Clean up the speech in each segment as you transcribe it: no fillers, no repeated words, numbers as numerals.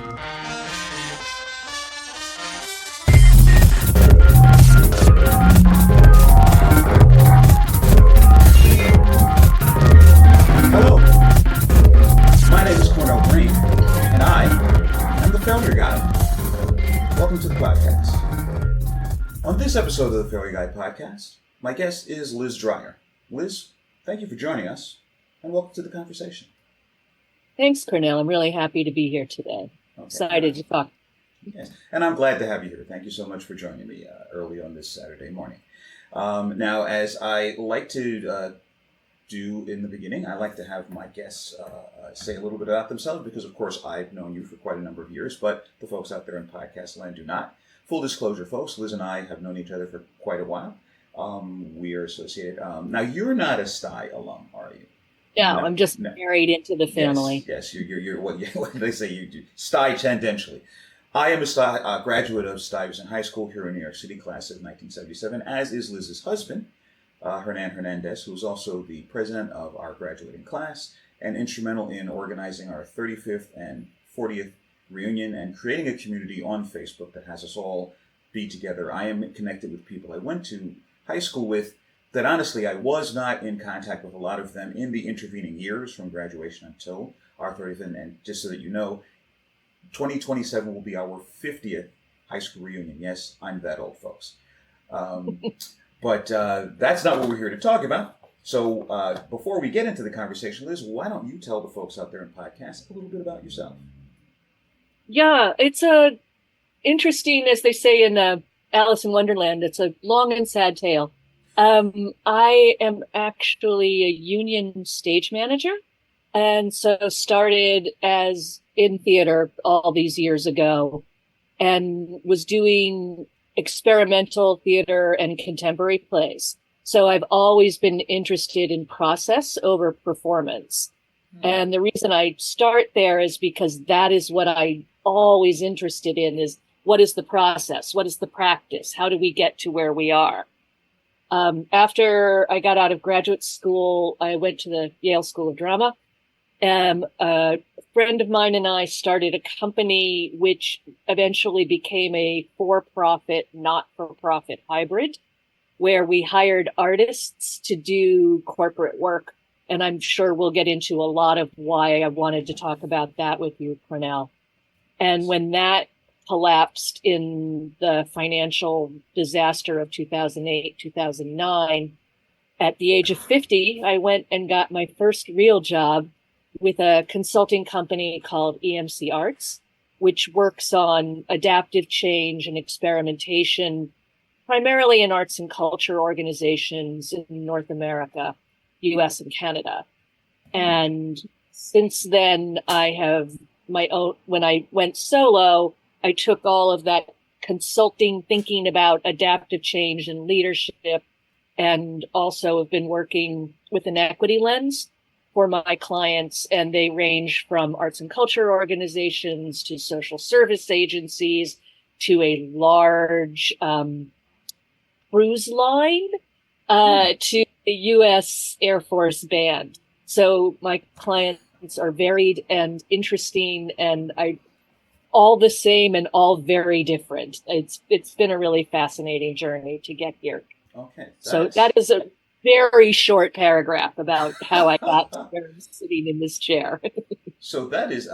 Hello, my name is Cornell Green, and I am the Failure Guy. Welcome to the podcast. On this episode of the Failure Guy podcast, my guest is Liz Dreyer. Liz, thank you for joining us, and welcome to the conversation. Thanks, Cornell. I'm really happy to be here today. Okay. Excited to talk. Yes, and I'm glad to have you here. Thank you so much for joining me early on this Saturday morning. Now, as I like to do in the beginning, I like to have my guests say a little bit about themselves because, of course, I've known you for quite a number of years, but the folks out there in podcast land do not. Full disclosure, folks, Liz and I have known each other for quite a while. We are associated. Now, you're not a STI alum, are you? No, I'm just married into the family. Yes, you're what do they say you do? STI tangentially. I am a STI, graduate of STI. I was in high school here in New York City, class of 1977, as is Liz's husband, Hernan Hernandez, who is also the president of our graduating class and instrumental in organizing our 35th and 40th reunion and creating a community on Facebook that has us all be together. I am connected with people I went to high school with that honestly I was not in contact with a lot of them in the intervening years from graduation until our 30th. And just so that you know, 2027 will be our 50th high school reunion. Yes, I'm that old, folks. But that's not what we're here to talk about. So before we get into the conversation, Liz, why don't you tell the folks out there in podcast a little bit about yourself? Yeah, it's interesting, as they say in Alice in Wonderland, it's a long and sad tale. I am actually a union stage manager, and so started as in theater all these years ago and was doing experimental theater and contemporary plays. So I've always been interested in process over performance. Mm-hmm. And the reason I start there is because that is what I'm always interested in is what is the process? What is the practice? How do we get to where we are? After I got out of graduate school, I went to the Yale School of Drama. A friend of mine and I started a company which eventually became a for-profit, not-for-profit hybrid, where we hired artists to do corporate work. And I'm sure we'll get into a lot of why I wanted to talk about that with you, Cornell. And when that collapsed in the financial disaster of 2008, 2009, at the age of 50, I went and got my first real job with a consulting company called EMC Arts, which works on adaptive change and experimentation, primarily in arts and culture organizations in North America, US and Canada. And since then, I have my own, when I went solo, I took all of that consulting, thinking about adaptive change and leadership, and also have been working with an equity lens for my clients, and they range from arts and culture organizations to social service agencies to a large cruise line to the U.S. Air Force Band. So my clients are varied and interesting, and all the same and all very different. It's been a really fascinating journey to get here. Okay. So that is a very short paragraph about how I got to where I'm sitting in this chair. So that is,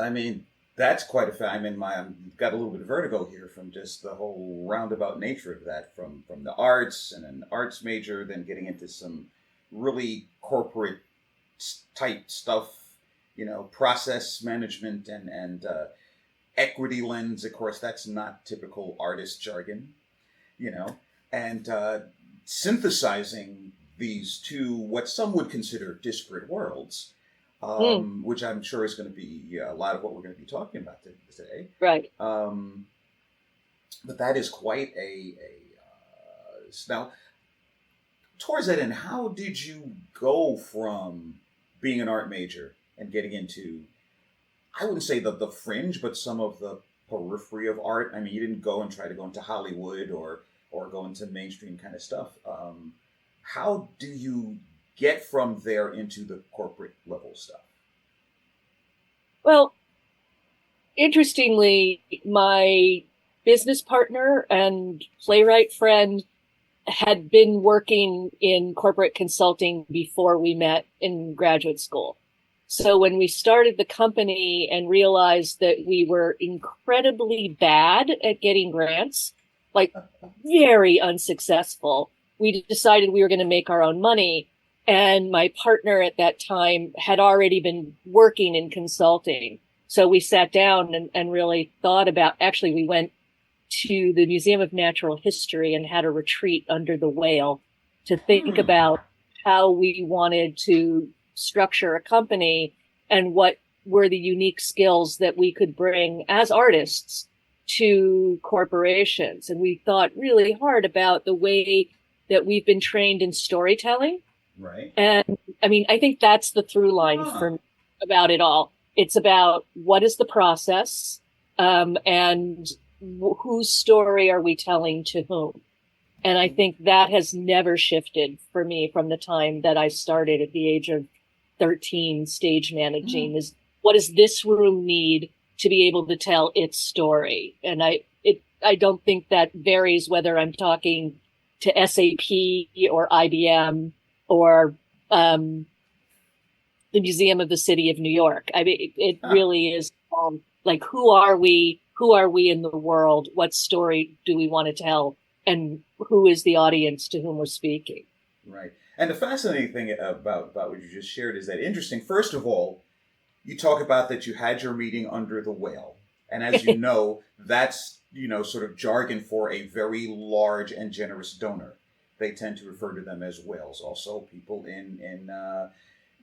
that's quite a fact. I've got a little bit of vertigo here from just the whole roundabout nature of that, from the arts and an arts major, then getting into some really corporate type stuff, process management and equity lens. Of course, that's not typical artist jargon, and synthesizing these two, what some would consider disparate worlds, which I'm sure is going to be a lot of what we're going to be talking about today. Right. But that is quite a now, towards that end, how did you go from being an art major and getting into, I wouldn't say the fringe, but some of the periphery of art? You didn't go and try to go into Hollywood or go into mainstream kind of stuff. How do you get from there into the corporate level stuff? Well, interestingly, my business partner and playwright friend had been working in corporate consulting before we met in graduate school. So when we started the company and realized that we were incredibly bad at getting grants, like very unsuccessful, we decided we were going to make our own money. And my partner at that time had already been working in consulting. So we sat down and really thought about, actually, we went to the Museum of Natural History and had a retreat under the whale to think about how we wanted to structure a company and what were the unique skills that we could bring as artists to corporations. And we thought really hard about the way that we've been trained in storytelling. Right. And I mean, I think that's the through line for about it all. It's about what is the process, and whose story are we telling to whom? And I think that has never shifted for me from the time that I started at the age of 13 stage managing is what does this room need to be able to tell its story? And I don't think that varies whether I'm talking to SAP or IBM or the Museum of the City of New York. I mean, it really is like, who are we? Who are we in the world? What story do we want to tell? And who is the audience to whom we're speaking? Right. And the fascinating thing about what you just shared is that interesting. First of all, you talk about that you had your meeting under the whale. And as you know, that's, sort of jargon for a very large and generous donor. They tend to refer to them as whales. Also, people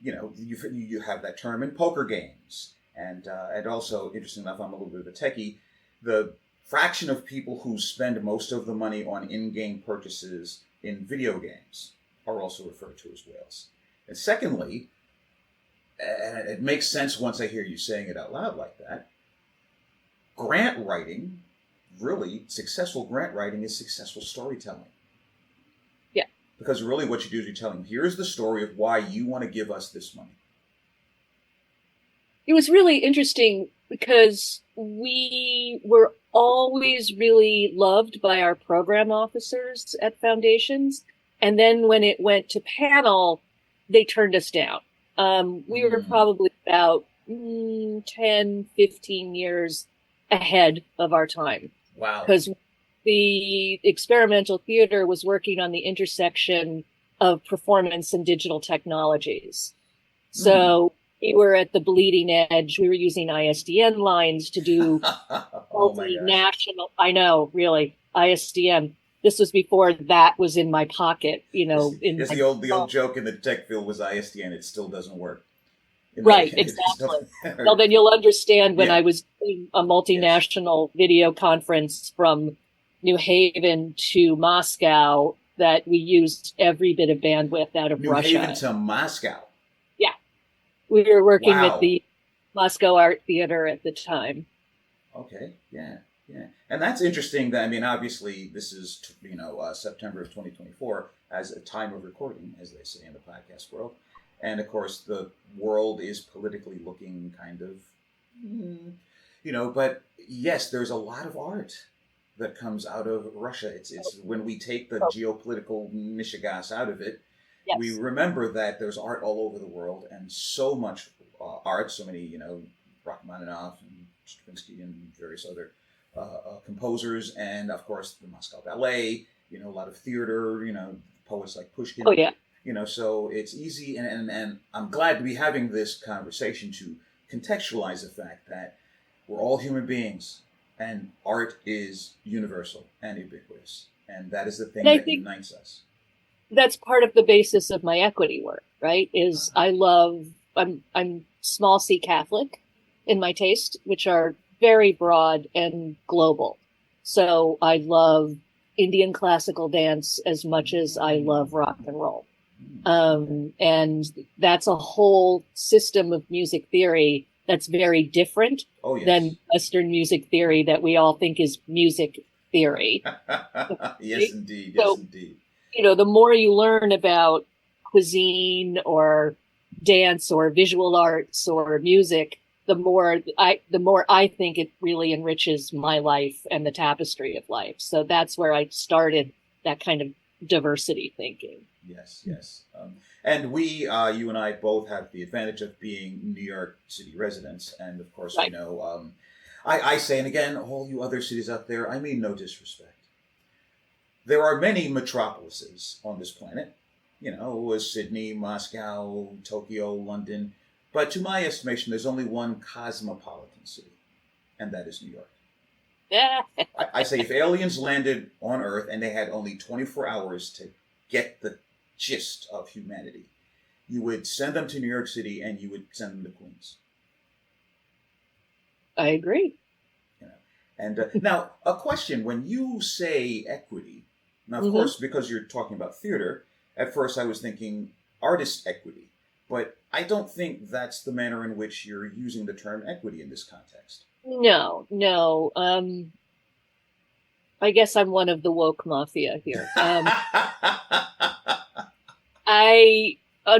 you have that term in poker games. And also, interesting enough, I'm a little bit of a techie, the fraction of people who spend most of the money on in-game purchases in video games are also referred to as whales. And secondly, and it makes sense once I hear you saying it out loud like that, grant writing, really, successful grant writing is successful storytelling. Yeah. Because really what you do is you're telling, here's the story of why you want to give us this money. It was really interesting because we were always really loved by our program officers at foundations. And then when it went to panel, they turned us down. We were probably about 10, 15 years ahead of our time. Wow. Because the experimental theater was working on the intersection of performance and digital technologies. So we were at the bleeding edge. We were using ISDN lines to do multinational. I know, really, ISDN. This was before that was in my pocket, It's the old joke in the tech field was ISDN. It still doesn't work. Right, exactly. Well, then you'll understand when I was doing a multinational video conference from New Haven to Moscow that we used every bit of bandwidth out of Russia. New Haven to Moscow. Yeah. We were working with the Moscow Art Theater at the time. Okay, yeah. And that's interesting. That, I mean, obviously, this is, September of 2024 as a time of recording, as they say in the podcast world. And, of course, the world is politically looking kind of, but yes, there's a lot of art that comes out of Russia. It's when we take the geopolitical mishigas out of it, we remember that there's art all over the world and so much art, so many, Rachmaninoff and Stravinsky and various other composers, and, of course, the Moscow Ballet, a lot of theater, poets like Pushkin. Oh, yeah. So it's easy, and I'm glad to be having this conversation to contextualize the fact that we're all human beings, and art is universal and ubiquitous, and that is the thing that unites us. That's part of the basis of my equity work, right? Is I'm small C Catholic in my taste, which are very broad and global. So I love Indian classical dance as much as I love rock and roll. And that's a whole system of music theory that's very different than Western music theory that we all think is music theory. Yes, indeed. So, the more you learn about cuisine or dance or visual arts or music, the more I think it really enriches my life and the tapestry of life. So that's where I started that kind of diversity thinking. Yes, yes. And you and I both have the advantage of being New York City residents. And of course, we Right. know, I say, and again, all you other cities out there, I mean no disrespect. There are many metropolises on this planet, Sydney, Moscow, Tokyo, London. But to my estimation, there's only one cosmopolitan city, and that is New York. Yeah. I say if aliens landed on Earth and they had only 24 hours to get the gist of humanity, you would send them to New York City and you would send them to Queens. I agree. You know? And now, a question: when you say equity, now of Hmm. course, because you're talking about theater, at first I was thinking artist equity, but I don't think that's the manner in which you're using the term equity in this context. No, no. I guess I'm one of the woke mafia here. I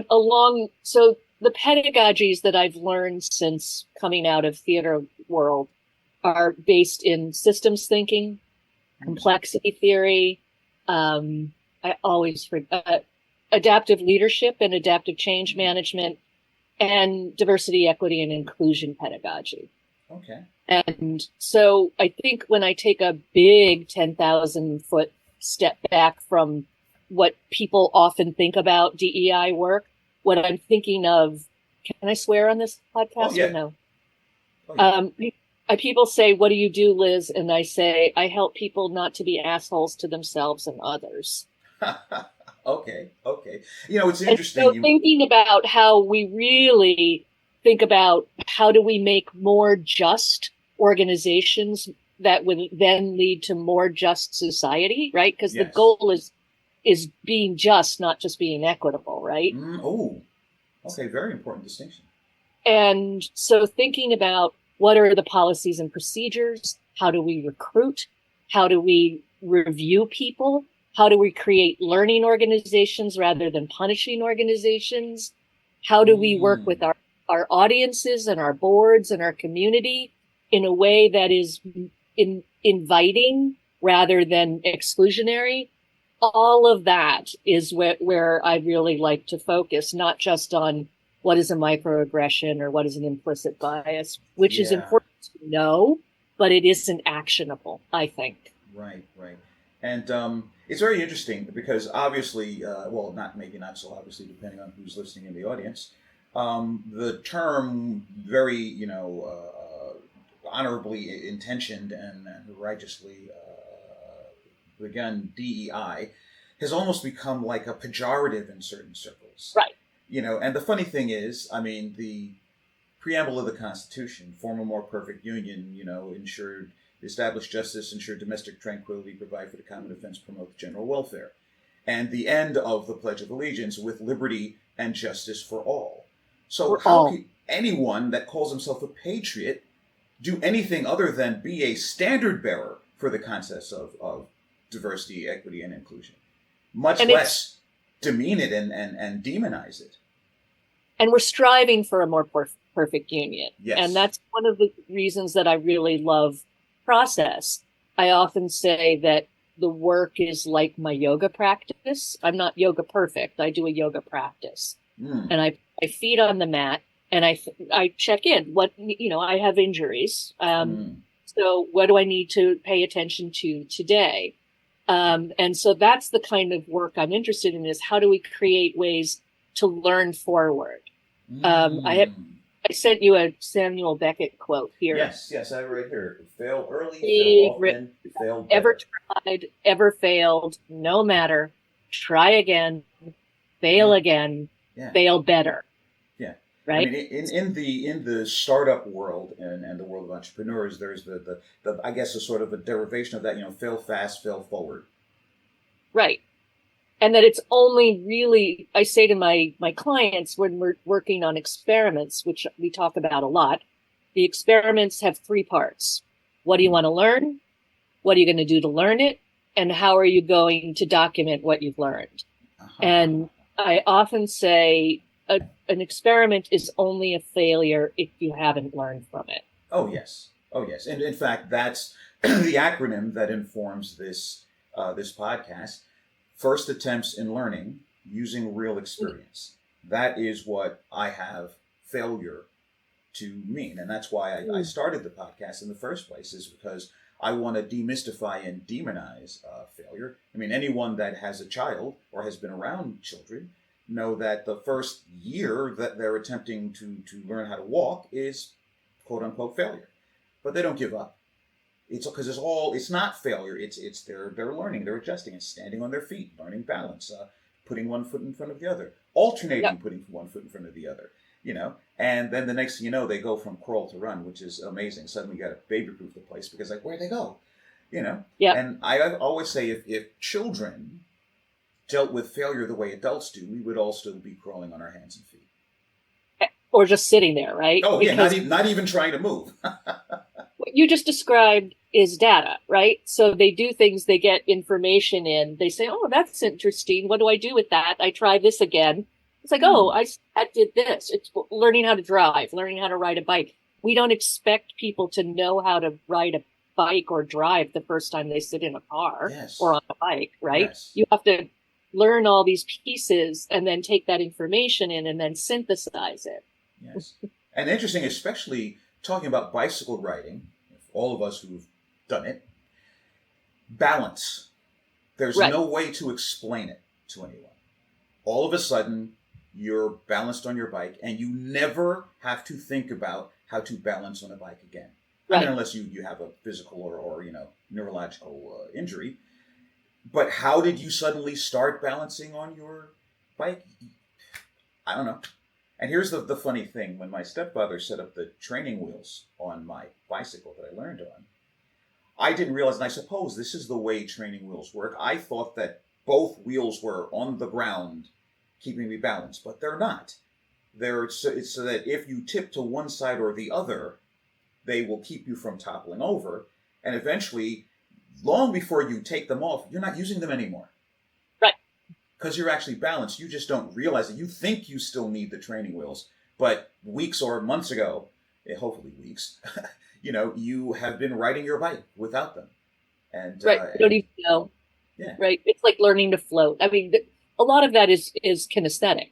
along so the pedagogies that I've learned since coming out of theater world are based in systems thinking, complexity theory. I always forget adaptive leadership and adaptive change management, and diversity, equity, and inclusion pedagogy. Okay. And so I think when I take a big 10,000-foot step back from what people often think about DEI work, what I'm thinking of, can I swear on this Oh podcast or yeah. no? Oh yeah. People say, "What do you do, Liz?" And I say, "I help people not to be assholes to themselves and others." Okay. Okay. It's And interesting. so thinking about how we really think about how do we make more just organizations that would then lead to more just society, right? Because the Yes. goal is being just, not just being equitable, right? Oh. Okay. Very important distinction. And so thinking about what are the policies and procedures? How do we recruit? How do we review people? How do we create learning organizations rather than punishing organizations? How do we work with Mm. our audiences and our boards and our community in a way that is inviting rather than exclusionary? All of that is where I really like to focus, not just on what is a microaggression or what is an implicit bias, which is Yeah. important to know, but it isn't actionable, I think. Right. Right. And it's very interesting because obviously, well, not so obviously, depending on who's listening in the audience, the term very honorably intentioned and righteously begun DEI has almost become like a pejorative in certain circles. Right. And the funny thing is, I mean, the preamble of the Constitution, form a more perfect union, ensured establish justice, ensure domestic tranquility, provide for the common defense, promote the general welfare. And the end of the Pledge of Allegiance with liberty and justice for all. So We're how all can anyone that calls himself a patriot do anything other than be a standard bearer for the concepts of diversity, equity, and inclusion? Much and it's less demean it and demonize it. and we're striving for a more perfect union. And Yes. that's one of the reasons that I really love process. I often say that the work is like my yoga practice. I'm not yoga perfect. I do a yoga practice. Mm. And I feet on the mat and I check in what, I have injuries. So what do I need to pay attention to today? And so that's the kind of work I'm interested in, is how do we create ways to learn forward? I sent you a Samuel Beckett quote here. Yes, yes, I have it right here. Fail early, fail Favorite, often, fail ever better. tried, ever failed, no matter, try again, fail Yeah, again, yeah, fail better, yeah. I right? mean, in the startup world and the world of entrepreneurs, there's the I guess a sort of a derivation of that. Fail fast, fail forward. Right. And that it's only really, I say to my clients when we're working on experiments, which we talk about a lot, the experiments have three parts. What do you want to learn? What are you going to do to learn it? And how are you going to document what you've learned? Uh-huh. And I often say, an experiment is only a failure if you haven't learned from it. Oh yes, oh yes, and in fact, that's the acronym that informs this podcast. First attempts in learning using real experience. That is what I have failure to mean, and that's why I started the podcast in the first place. Is because I want to demystify and demonize failure. I mean, anyone that has a child or has been around children know that the first year that they're attempting to learn how to walk is quote unquote failure, but they don't give up. It's because it's not failure. It's they're learning, they're adjusting, it's standing on their feet, learning balance, putting one foot in front of the other, alternating, Yep. putting one foot in front of the other. And then the next thing you know, they go from crawl to run, which is amazing. Suddenly you got to baby-proof the place because like where'd they go? Yeah. And I always say if children dealt with failure the way adults do, we would all still be crawling on our hands and feet. Or just sitting there, right? Oh yeah, Because not even trying to move. what you just described is data, right? So they do things, they get information in, they say, oh, that's interesting. What do I do with that? I try this again. It's like, oh, I did this. It's learning how to drive, learning how to ride a bike. We don't expect people to know how to ride a bike or drive the first time they sit in a car Yes. or on a bike, right? Yes. You have to learn all these pieces and then take that information in and then synthesize it. Yes. And interesting, especially talking about bicycle riding, all of us who've done it, balance. There's Right. no way to explain it to anyone. All of a sudden, you're balanced on your bike, and you never have to think about how to balance on a bike again. I Right. mean, unless you have a physical or neurological injury. But how did you suddenly start balancing on your bike? I don't know. And here's the funny thing. When my stepfather set up the training wheels on my bicycle that I learned on, I didn't realize, and I suppose this is the way training wheels work. I thought that both wheels were on the ground, keeping me balanced, but they're not. It's so that if you tip to one side or the other, they will keep you from toppling over. And eventually, long before you take them off, you're not using them anymore. Right. Because you're actually balanced. You just don't realize it. You think you still need the training wheels, but weeks or months ago, hopefully weeks, you have been riding your bike without them. And Right. You don't even know. Yeah. Right. It's like learning to float. I mean, a lot of that is kinesthetic.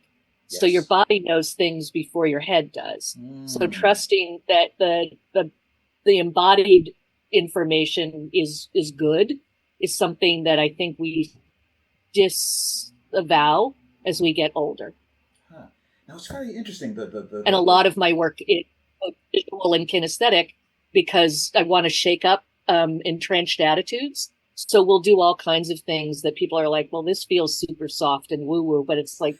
So Yes. your body knows things before your head does. So trusting that the embodied information is good is something that I think we disavow as we get older. Huh. Now it's very interesting. And a lot of my work is both visual and kinesthetic because I want to shake up entrenched attitudes. So we'll do all kinds of things that people are like, well, this feels super soft and woo-woo, but it's like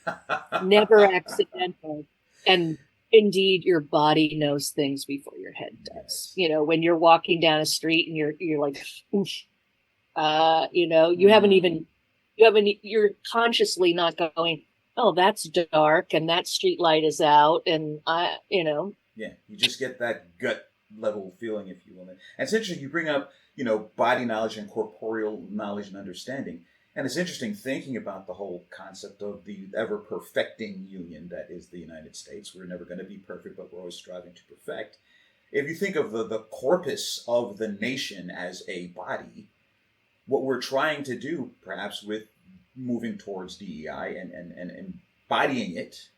never accidental. And indeed, your body knows things before your head does. Yes. When you're walking down a street and you're like, oof, you're consciously not going, oh, that's dark and that street light is out. And Yeah, you just get that gut level feeling, if you will. And it's interesting you bring up, body knowledge and corporeal knowledge and understanding. And it's interesting thinking about the whole concept of the ever perfecting union that is the United States. We're never going to be perfect, but we're always striving to perfect. If you think of the corpus of the nation as a body, what we're trying to do, perhaps with moving towards DEI and embodying it,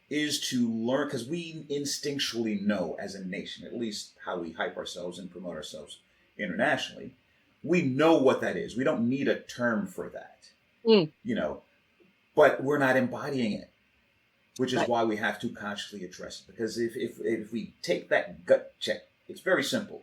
is to learn, because we instinctually know as a nation, at least how we hype ourselves and promote ourselves internationally, we know what that is. We don't need a term for that, but we're not embodying it, which is Right. why we have to consciously address it. Because if we take that gut check, it's very simple.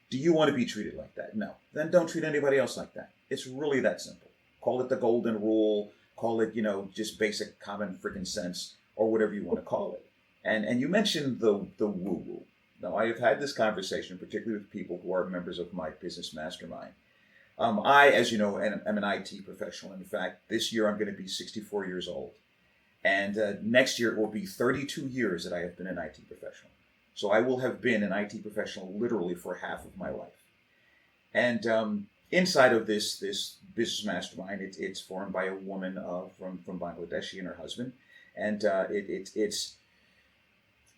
Do you want to be treated like that? No. Then don't treat anybody else like that. It's really that simple. Call it the golden rule. Call it, just basic common freaking sense, or whatever you want to call it. And you mentioned the woo-woo. Now, I have had this conversation, particularly with people who are members of my business mastermind. I, as you know, am an IT professional. In fact, this year I'm going to be 64 years old. And next year it will be 32 years that I have been an IT professional. So I will have been an IT professional literally for half of my life. And inside of this business mastermind, it's formed by a woman from Bangladesh, she and her husband. and it's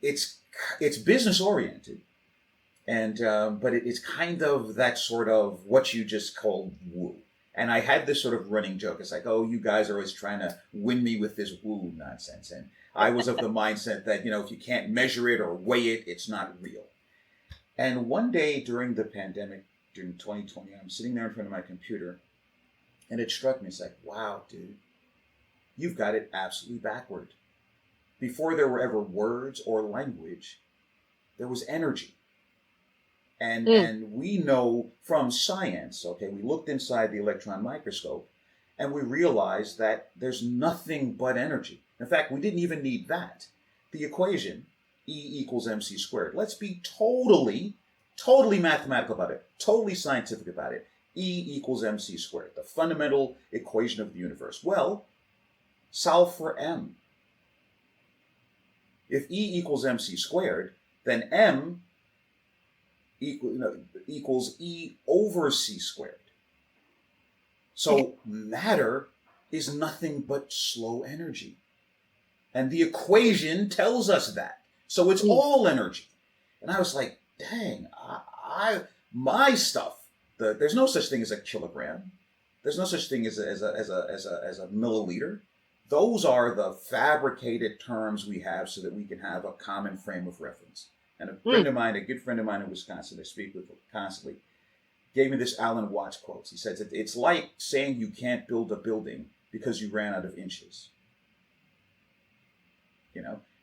it's business oriented, and but it's kind of that sort of what you just called woo. And I had this sort of running joke. It's like, oh, you guys are always trying to win me with this woo nonsense. And I was of the mindset that, if you can't measure it or weigh it, it's not real. And one day during the pandemic, during 2020, I'm sitting there in front of my computer, and it struck me. It's like, wow, dude, you've got it absolutely backward. Before there were ever words or language, there was energy. And we know from science, okay, we looked inside the electron microscope and we realized that there's nothing but energy. In fact, we didn't even need that. The equation, E equals mc squared. Let's be totally mathematical about it, totally scientific about it. E equals mc squared, the fundamental equation of the universe. Well, solve for m. If E equals mc squared, then m equals E over c squared. So matter is nothing but slow energy. And the equation tells us that. So it's all energy. And I was like, dang, my stuff, there's no such thing as a kilogram. There's no such thing as a milliliter. Those are the fabricated terms we have so that we can have a common frame of reference. And a friend of mine, a good friend of mine in Wisconsin, I speak with constantly, gave me this Alan Watts quote. He says, it's like saying you can't build a building because you ran out of inches.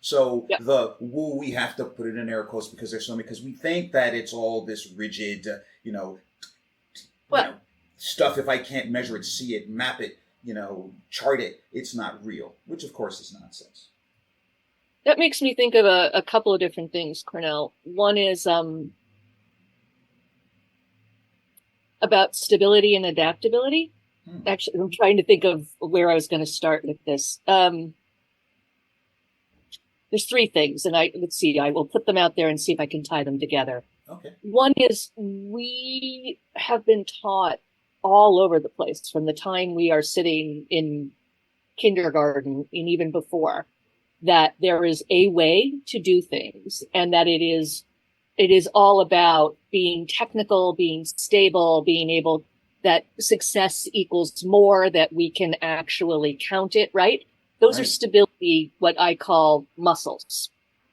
So the woo, we have to put it in air quotes because there's so many, because we think that it's all this rigid, stuff. If I can't measure it, see it, map it, chart it, it's not real, which of course is nonsense. That makes me think of a couple of different things, Cornell. One is about stability and adaptability. Actually, I'm trying to think of where I was going to start with this. There's three things, and let's see, I will put them out there and see if I can tie them together. Okay. One is we have been taught all over the place from the time we are sitting in kindergarten and even before, that there is a way to do things, and that it is all about being technical, being stable, being able, that success equals more, that we can actually count it, right? Those are stability, what I call muscles,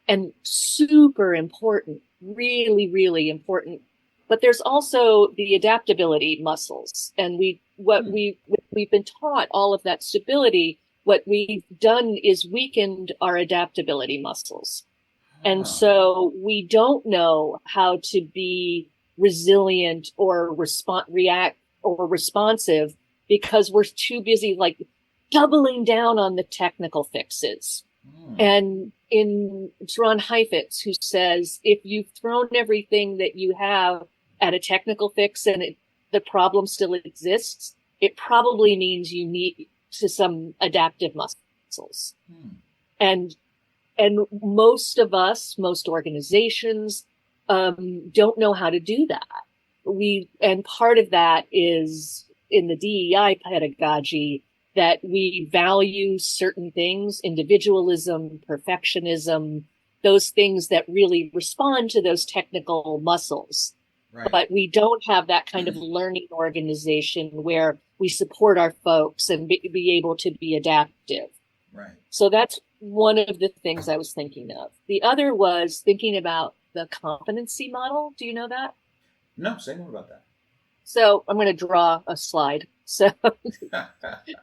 and super important, really, really important. But there's also the adaptability muscles, and we've been taught all of that stability. What we've done is weakened our adaptability muscles. And so we don't know how to be resilient or react or responsive because we're too busy doubling down on the technical fixes. And it's Ron Heifetz who says, if you've thrown everything that you have at a technical fix and the problem still exists, it probably means you need to some adaptive muscles. And most of us, most organizations, don't know how to do that. And part of that is in the DEI pedagogy, that we value certain things, individualism, perfectionism, those things that really respond to those technical muscles. Right. But we don't have that kind of learning organization where we support our folks and be able to be adaptive. Right. So that's one of the things I was thinking of. The other was thinking about the competency model. Do you know that? No, say more about that. So I'm going to draw a slide. So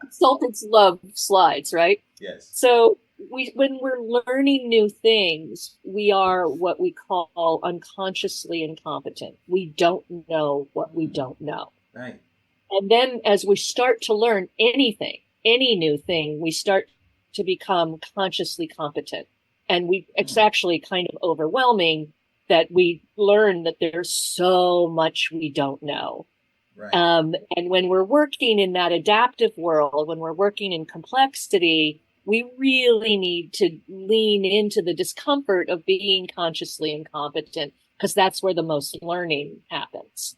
consultants love slides, right? Yes. So when we're learning new things, we are what we call unconsciously incompetent. We don't know what we don't know. Right. And then as we start to learn anything, any new thing, we start to become consciously competent. And it's actually kind of overwhelming that we learn that there's so much we don't know. Right. And when we're working in that adaptive world, when we're working in complexity, we really need to lean into the discomfort of being consciously incompetent, because that's where the most learning happens.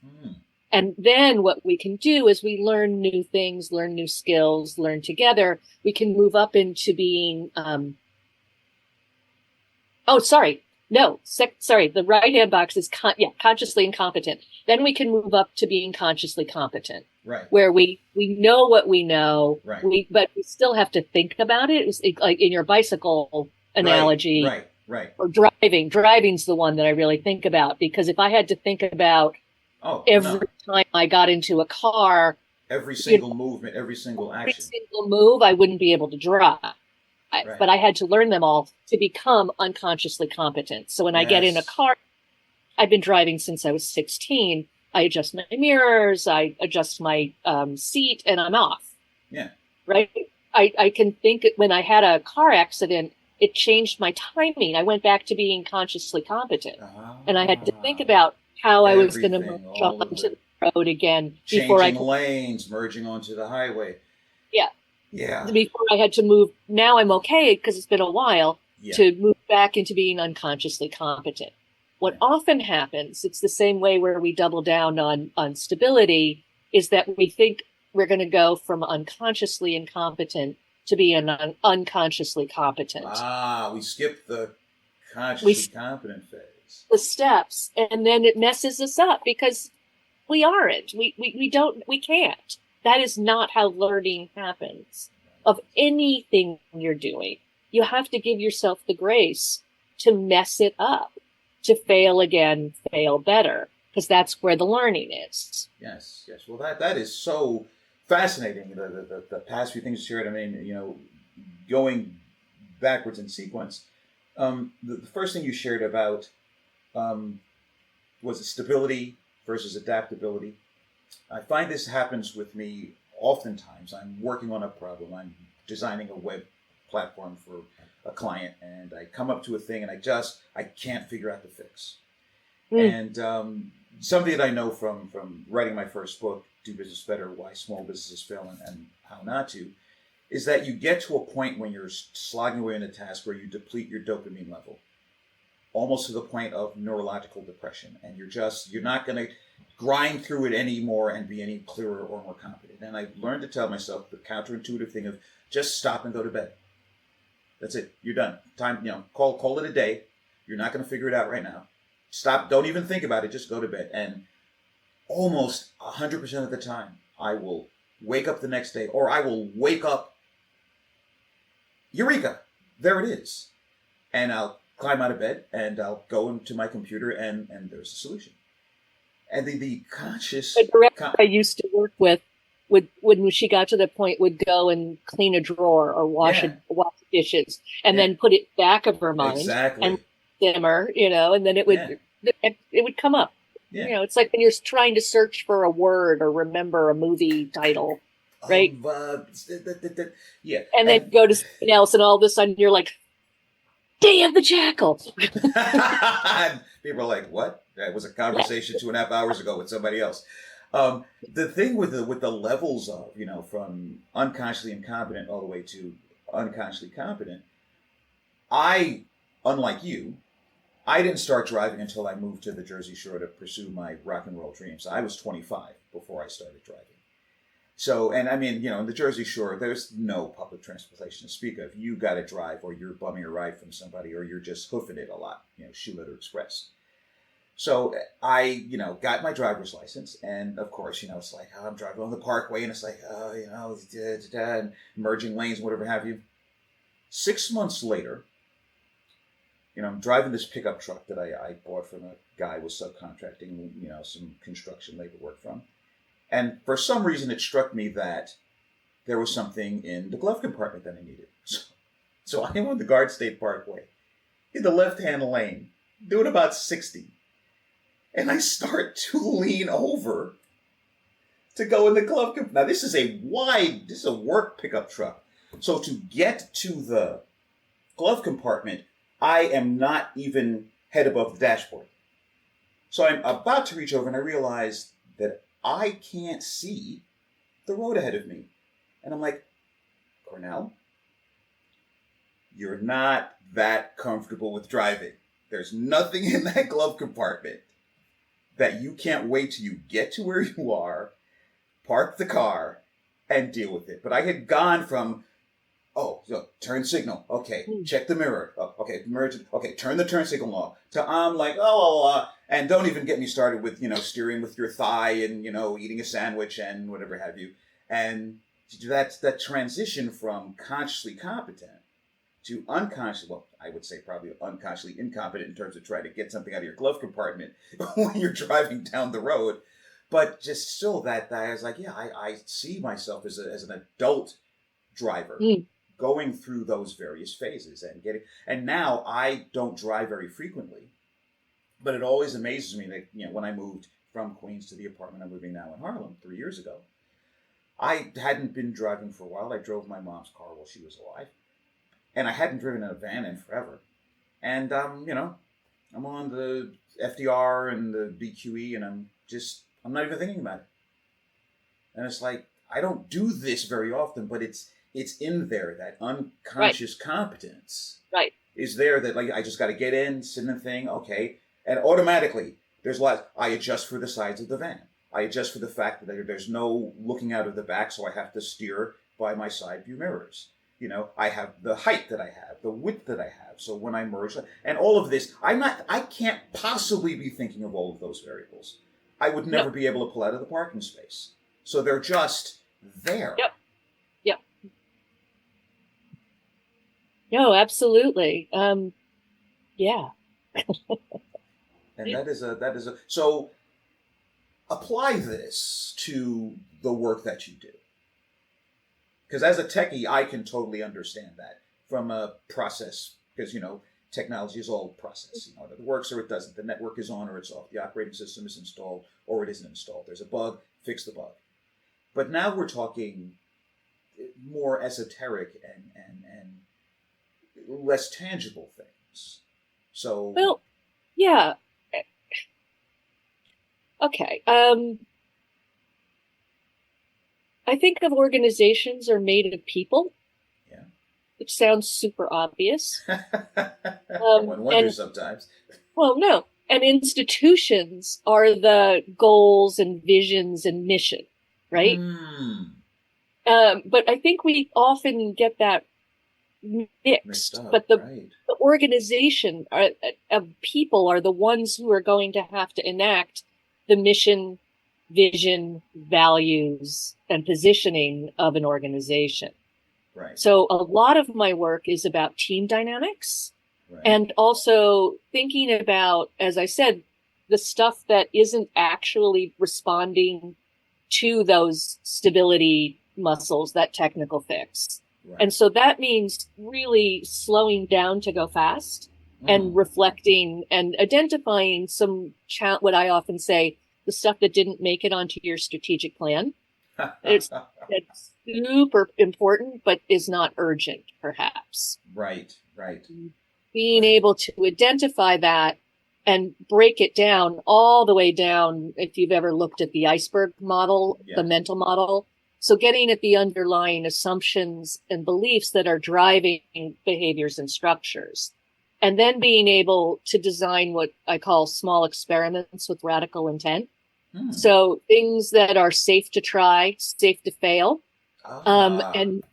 And then what we can do is we learn new things, learn new skills, learn together. We can move up into being, oh, sorry. No, sorry. The right hand box is consciously incompetent. Then we can move up to being consciously competent, Right. where we know what we know, Right. but we still have to think about it. It's like in your bicycle analogy, Right. or driving. Driving's the one that I really think about, because if I had to think about every time I got into a car, every single movement, every single action, every single move, I wouldn't be able to drive. Right. But I had to learn them all to become unconsciously competent. So when I get in a car, I've been driving since I was 16. I adjust my mirrors, I adjust my seat, and I'm off. Yeah. Right. I can think when I had a car accident, it changed my timing. I went back to being consciously competent, and I had to think about how I was going to jump onto the road again before I could, lanes, merging onto the highway. Yeah. Yeah. Before I had to move. Now I'm okay because it's been a while to move back into being unconsciously competent. What often happens, it's the same way where we double down on stability, is that we think we're going to go from unconsciously incompetent to being unconsciously competent. We skip the consciously competent phase. The steps, and then it messes us up because we aren't. We can't. That is not how learning happens. Of anything you're doing, you have to give yourself the grace to mess it up, to fail again, fail better, because that's where the learning is. Yes. Well, that is so fascinating. The past few things you shared. I mean, going backwards in sequence. The first thing you shared about was stability versus adaptability. I find this happens with me oftentimes. I'm working on a problem. I'm designing a web platform for a client, and I come up to a thing and I can't figure out the fix. And something that I know from writing my first book, Do Business Better, Why Small Businesses Fail and How Not to, is that you get to a point when you're slogging away in a task where you deplete your dopamine level, almost to the point of neurological depression, and you're not going to grind through it anymore and be any clearer or more confident. And I've learned to tell myself the counterintuitive thing of just stop and go to bed. That's it. You're done. Time, call it a day. You're not going to figure it out right now. Stop. Don't even think about it. Just go to bed. And almost 100% of the time, I will wake up the next day, or I will wake up, eureka, there it is. And I'll climb out of bed and I'll go into my computer and there's a solution. And the conscious... The director I used to work with would, when she got to the point, would go and clean a drawer or wash dishes, and then put it back of her mind and simmer, and then it would come up. Yeah. It's like when you're trying to search for a word or remember a movie title, right? And then go to something else, and all of a sudden you're like, Day of the Jackal. People are like, what? That was a conversation 2.5 hours ago with somebody else. The thing with the levels of, from unconsciously incompetent all the way to unconsciously competent, unlike you, I didn't start driving until I moved to the Jersey Shore to pursue my rock and roll dreams. I was 25 before I started driving. So, and I mean, in the Jersey Shore, there's no public transportation to speak of. You got to drive, or you're bumming a ride from somebody, or you're just hoofing it a lot, Shoeletter Express. So I, got my driver's license, and of course, it's like, I'm driving on the parkway, and it's like, and merging lanes, whatever have you. 6 months later, I'm driving this pickup truck that I bought from a guy who was subcontracting, some construction labor work from. And for some reason, it struck me that there was something in the glove compartment that I needed. So I am on the Guard State Parkway in the left-hand lane, doing about 60. And I start to lean over to go in the glove compartment. Now, this is a work pickup truck. So to get to the glove compartment, I am not even head above the dashboard. So I'm about to reach over, and I realize that I can't see the road ahead of me. And I'm like, Cornell, you're not that comfortable with driving. There's nothing in that glove compartment. that you can't wait till you get to where you are, park the car, and deal with it. But I had gone from, so turn signal, okay, check the mirror, okay, okay, turn the turn signal off, to I'm like, and don't even get me started with, steering with your thigh and, eating a sandwich and whatever have you. And that's that transition from consciously competent to unconsciously, well, I would say probably unconsciously incompetent in terms of trying to get something out of your glove compartment when you're driving down the road. But just still that I was like, I see myself as an adult driver going through those various phases and now I don't drive very frequently, but it always amazes me that, when I moved from Queens to the apartment I'm moving now in Harlem 3 years ago, I hadn't been driving for a while. I drove my mom's car while she was alive. And I hadn't driven in a van in forever. And, I'm on the FDR and the BQE, and I'm not even thinking about it. And it's like, I don't do this very often, but it's in there, that unconscious competence. Right. Is there that, like, I just got to get in, sit in the thing, okay. And automatically, there's I adjust for the sides of the van. I adjust for the fact that there's no looking out of the back, so I have to steer by my side view mirrors. I have the height that I have, the width that I have. So when I merge, and all of this, I can't possibly be thinking of all of those variables. I would never be able to pull out of the parking space. So they're just there. Yep. No, absolutely. Yeah. And that is a, so apply this to the work that you do. Because as a techie, I can totally understand that from a process, because, technology is all process. It works or it doesn't. The network is on or it's off. The operating system is installed or it isn't installed. There's a bug, fix the bug. But now we're talking more esoteric and less tangible things. So... Well, yeah. Okay. I think of organizations are made of people, which sounds super obvious. One wonders sometimes. Well, no. And institutions are the goals and visions and mission, right? But I think we often get that mixed. But the organization of people are the ones who are going to have to enact the mission, vision, values, and positioning of an organization. Right. So a lot of my work is about team dynamics and also thinking about, as I said, the stuff that isn't actually responding to those stability muscles, that technical fix. Right. And so that means really slowing down to go fast and reflecting and identifying some, what I often say, the stuff that didn't make it onto your strategic plan. It's super important, but is not urgent, perhaps. Right. Being able to identify that and break it down all the way down, if you've ever looked at the iceberg model, the mental model. So getting at the underlying assumptions and beliefs that are driving behaviors and structures. And then being able to design what I call small experiments with radical intent. So things that are safe to try, safe to fail, and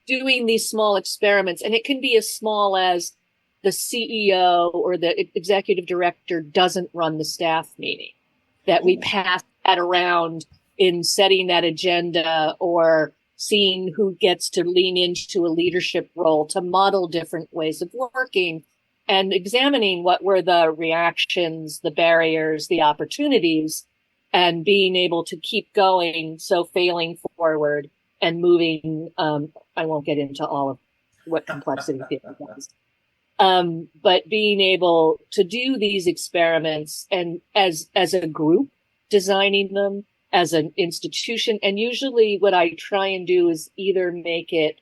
doing these small experiments. And it can be as small as the CEO or the executive director doesn't run the staff meeting, that we pass that around in setting that agenda or seeing who gets to lean into a leadership role to model different ways of working and examining what were the reactions, the barriers, the opportunities, and being able to keep going. So failing forward and moving, I won't get into all of what complexity theory does. But being able to do these experiments and as a group, designing them as an institution. And usually what I try and do is either make it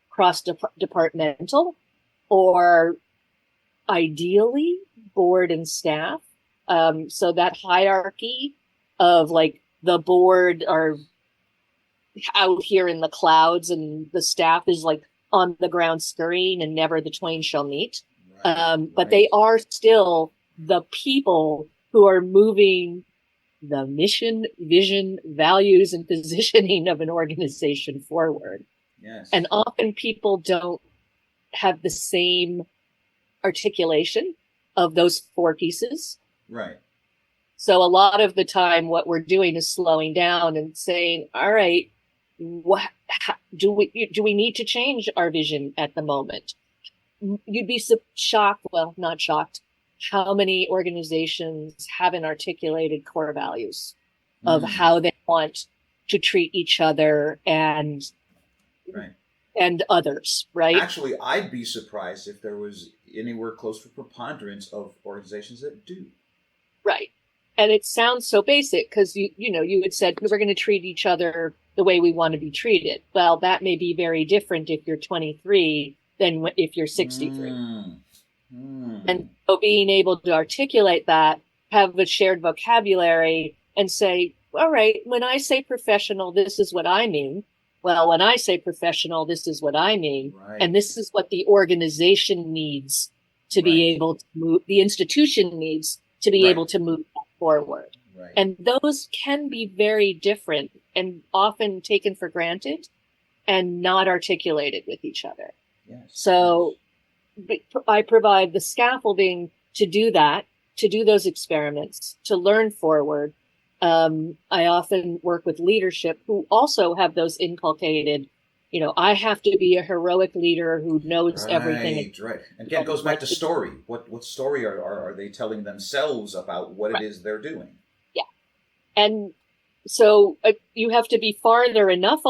cross-departmental or ideally board and staff. So that hierarchy of like the board are out here in the clouds and the staff is like on the ground scurrying and never the twain shall meet. But they are still the people who are moving the mission, vision, values, and positioning of an organization forward. Yes. And often people don't have the same articulation of those four pieces. Right. So a lot of the time, what we're doing is slowing down and saying, all right, do we need to change our vision at the moment? You'd be shocked, well, not shocked, how many organizations haven't articulated core values of how they want to treat each other and right. and others, right? Actually, I'd be surprised if there was anywhere close to preponderance of organizations that do. Right. And it sounds so basic because you had said we're going to treat each other the way we want to be treated. Well, that may be very different if you're 23 than if you're 63. And so being able to articulate that, have a shared vocabulary and say, all right, when I say professional, this is what I mean. Well, when I say professional, this is what I mean. Right. And this is what the organization needs to be able to move, the institution needs to be able to move forward. Right. And those can be very different and often taken for granted and not articulated with each other. Yes. So I provide the scaffolding to do that, to do those experiments, to learn forward. I often work with leadership who also have those inculcated, I have to be a heroic leader who knows everything. Right. And again, it goes back to story. What story are they telling themselves about what it is they're doing? Yeah. And so you have to be farther enough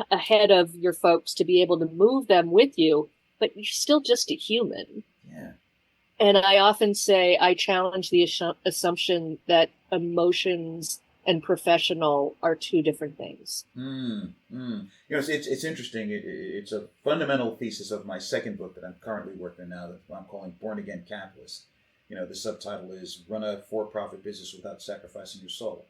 ahead of your folks to be able to move them with you, but you're still just a human. Yeah. And I often say I challenge the assumption that emotions and professional are two different things. It's interesting. It's a fundamental thesis of my second book that I'm currently working on now, that I'm calling Born Again Capitalist. The subtitle is Run a For-Profit Business Without Sacrificing Your Soul.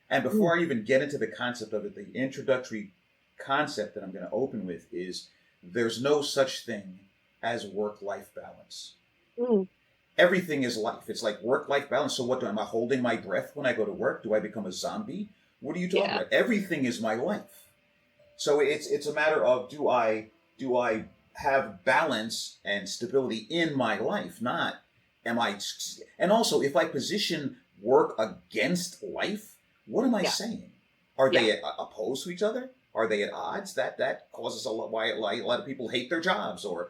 And before I even get into the concept of it, the introductory concept that I'm going to open with is there's no such thing as work-life balance. Everything is life. It's like work-life balance. So what am I holding my breath when I go to work? Do I become a zombie? What are you talking about? Everything is my life. So it's a matter of do I have balance and stability in my life? Not am I? And also, if I position work against life, what am I saying? Are they opposed to each other? Are they at odds? That causes why a lot of people hate their jobs or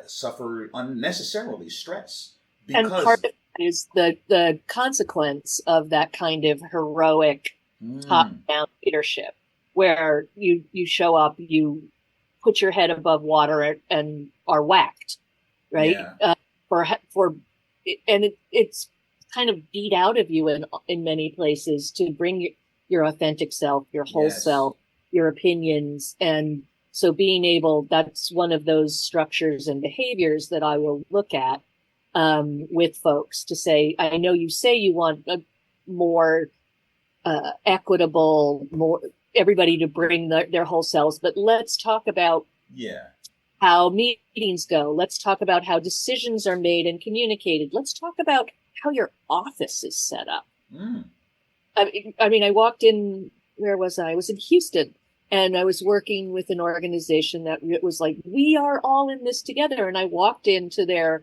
suffer unnecessarily stress. Because, and part of it is the consequence of that kind of heroic top-down leadership, where you show up, you put your head above water and are whacked, right? Yeah. It's kind of beat out of you in many places to bring your authentic self, your whole self, your opinions. And so that's one of those structures and behaviors that I will look at with folks to say, I know you say you want a more equitable, more everybody to bring their whole selves, but let's talk about how meetings go. Let's talk about how decisions are made and communicated. Let's talk about how your office is set up. I mean, I walked in, where was I? I was in Houston. And I was working with an organization that was like, we are all in this together. And I walked into their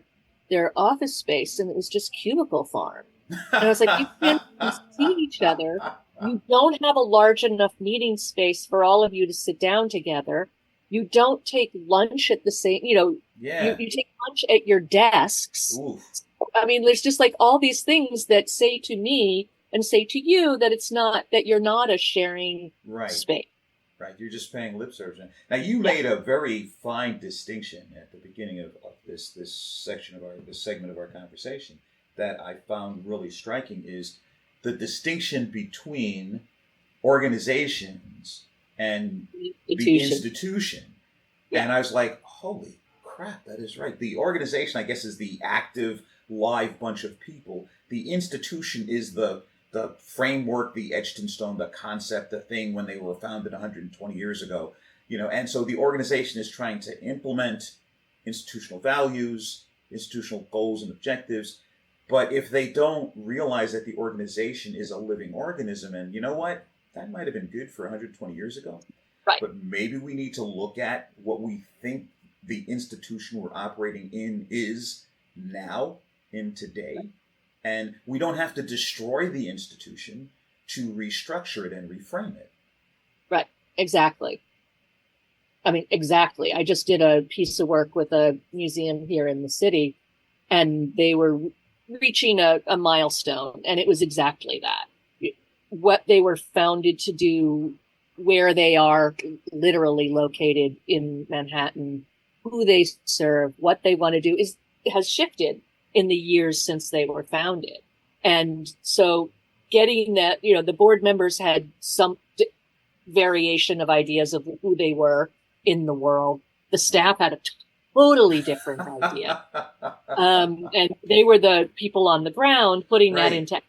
office space and it was just cubicle farm. And I was like, you can't see each other. You don't have a large enough meeting space for all of you to sit down together. You don't take lunch at the same, you take lunch at your desks. Oof. I mean, there's just like all these things that say to me and say to you that you're not a sharing space. Right, you're just paying lip service. Now, you made a very fine distinction at the beginning of this segment of our conversation that I found really striking is the distinction between organizations and the institution. Yeah. And I was like, holy crap, that is right. The organization, I guess, is the active, live bunch of people. The institution is the framework, the etched in stone, the concept, the thing when they were founded 120 years ago, and so the organization is trying to implement institutional values, institutional goals and objectives, But if they don't realize that the organization is a living organism, and you know what? That might have been good for 120 years ago. Right. But maybe we need to look at what we think the institution we're operating in is now, in today. And we don't have to destroy the institution to restructure it and reframe it. Right. Exactly. I mean, exactly. I just did a piece of work with a museum here in the city, and they were reaching a milestone, and it was exactly that. What they were founded to do, where they are literally located in Manhattan, who they serve, what they want to do has shifted in the years since they were founded. And so getting that, the board members had some variation of ideas of who they were in the world. The staff had a totally different idea. And they were the people on the ground putting that into action.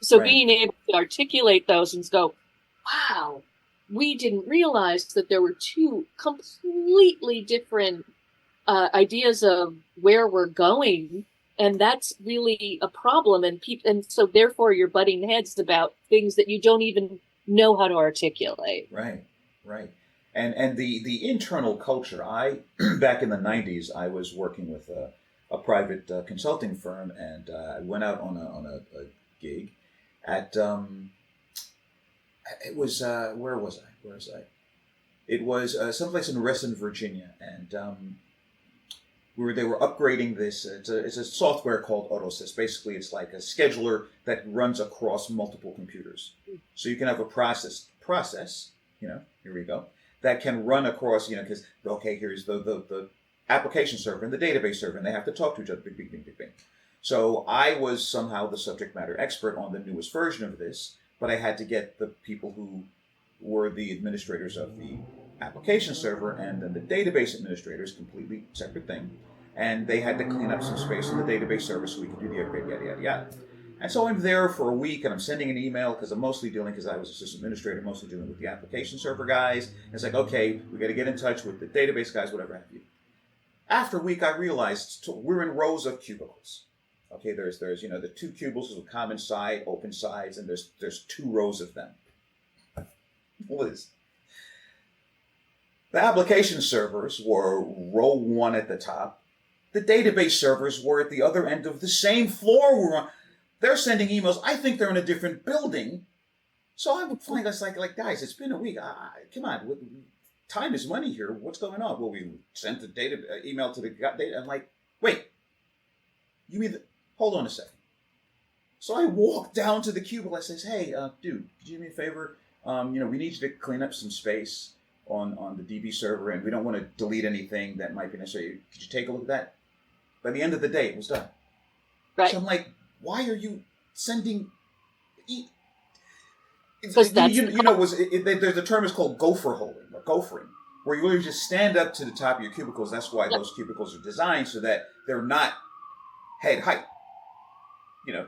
So being able to articulate those and go, wow, we didn't realize that there were two completely different ideas of where we're going. And that's really a problem. And so therefore you're butting heads about things that you don't even know how to articulate. Right. And the internal culture, back in the 90s, I was working with a private consulting firm, and I went out on a gig at, it was, where was I? It was someplace in Reston, Virginia, and they were upgrading this. It's a software called Autosys. Basically, it's like a scheduler that runs across multiple computers. So you can have a process, here we go, that can run across, because, okay, here's the application server and the database server, and they have to talk to each other, bing. So I was somehow the subject matter expert on the newest version of this, but I had to get the people who were the administrators of the application server and then the database administrators, completely separate thing, and they had to clean up some space on the database server so we could do the upgrade, yada, yada, yada. And so I'm there for a week, and I'm sending an email because I was assistant administrator, mostly dealing with the application server guys. And it's like, okay, we got to get in touch with the database guys, whatever have you. After a week, I realized we're in rows of cubicles. Okay, there's the two cubicles with common side, open sides, and there's 2 rows of them. Liz. The application servers were row 1 at the top. The database servers were at the other end of the same floor we're on. They're sending emails. I think they're in a different building. So I would find us like guys, it's been a week. Come on, time is money here. What's going on? Well, we sent the email to the data. I'm like, wait, you mean hold on a second. So I walk down to the cubicle. I says, hey, dude, could you do me a favor? We need you to clean up some space on the DB server, and we don't want to delete anything that might be necessary. Could you take a look at that? By the end of the day, it was done. Right. So I'm like, why are you sending? Because the term is called gopher holding or gophering, where you literally just stand up to the top of your cubicles. That's why those cubicles are designed so that they're not head height.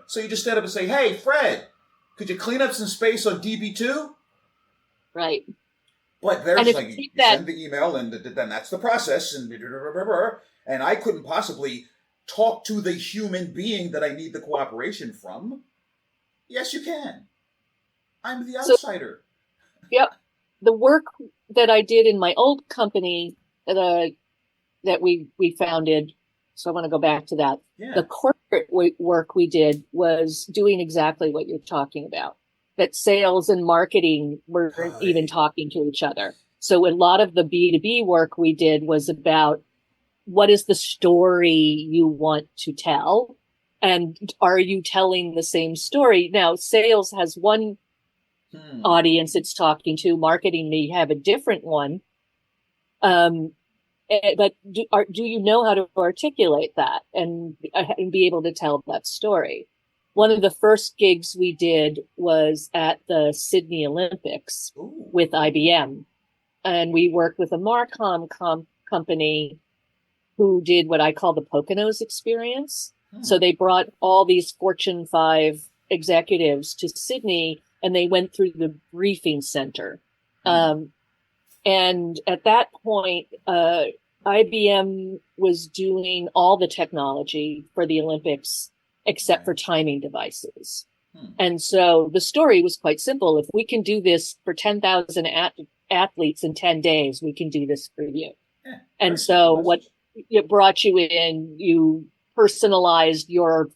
So you just stand up and say, "Hey, Fred, could you clean up some space on DB2?" Right. But there's you send the email, and then that's the process, and I couldn't possibly talk to the human being that I need the cooperation from. Yes, you can. I'm the outsider. Yep. The work that I did in my old company that we founded, so I want to go back to that. Yeah. The corporate work we did was doing exactly what you're talking about. That sales and marketing weren't even talking to each other. So a lot of the B2B work we did was about what is the story you want to tell? And are you telling the same story? Now, sales has one audience it's talking to. Marketing may have a different one. But do you know how to articulate that and be able to tell that story? One of the first gigs we did was at the Sydney Olympics with IBM. And we worked with a Marcom company who did what I call the Poconos experience. So they brought all these Fortune 5 executives to Sydney, and they went through the briefing center. And at that point, IBM was doing all the technology for the Olympics. except Okay. for timing devices. Hmm. And so the story was quite simple. If we can do this for 10,000 athletes in 10 days, we can do this for you. Yeah, And very simple so what message. it brought you in, you personalized you were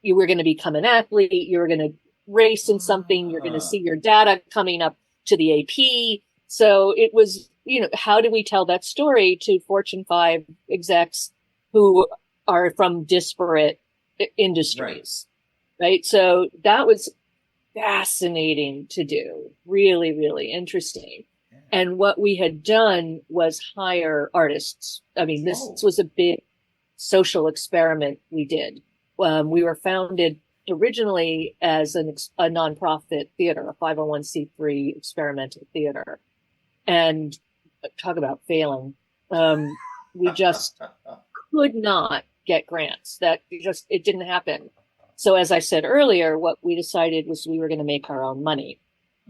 going to become an athlete, you were going to race in something, you're going to Ah, see your data coming up to the AP. So it was, how do we tell that story to Fortune 5 execs who are from disparate right. industries, right? So that was fascinating to do, really, really interesting. Yeah. And what we had done was hire artists. I mean, this Oh, was a big social experiment we did. We were founded originally as a nonprofit theater, a 501c3 experimental theater. And talk about failing. We just could not get grants. It didn't happen. So as I said earlier, what we decided was we were going to make our own money.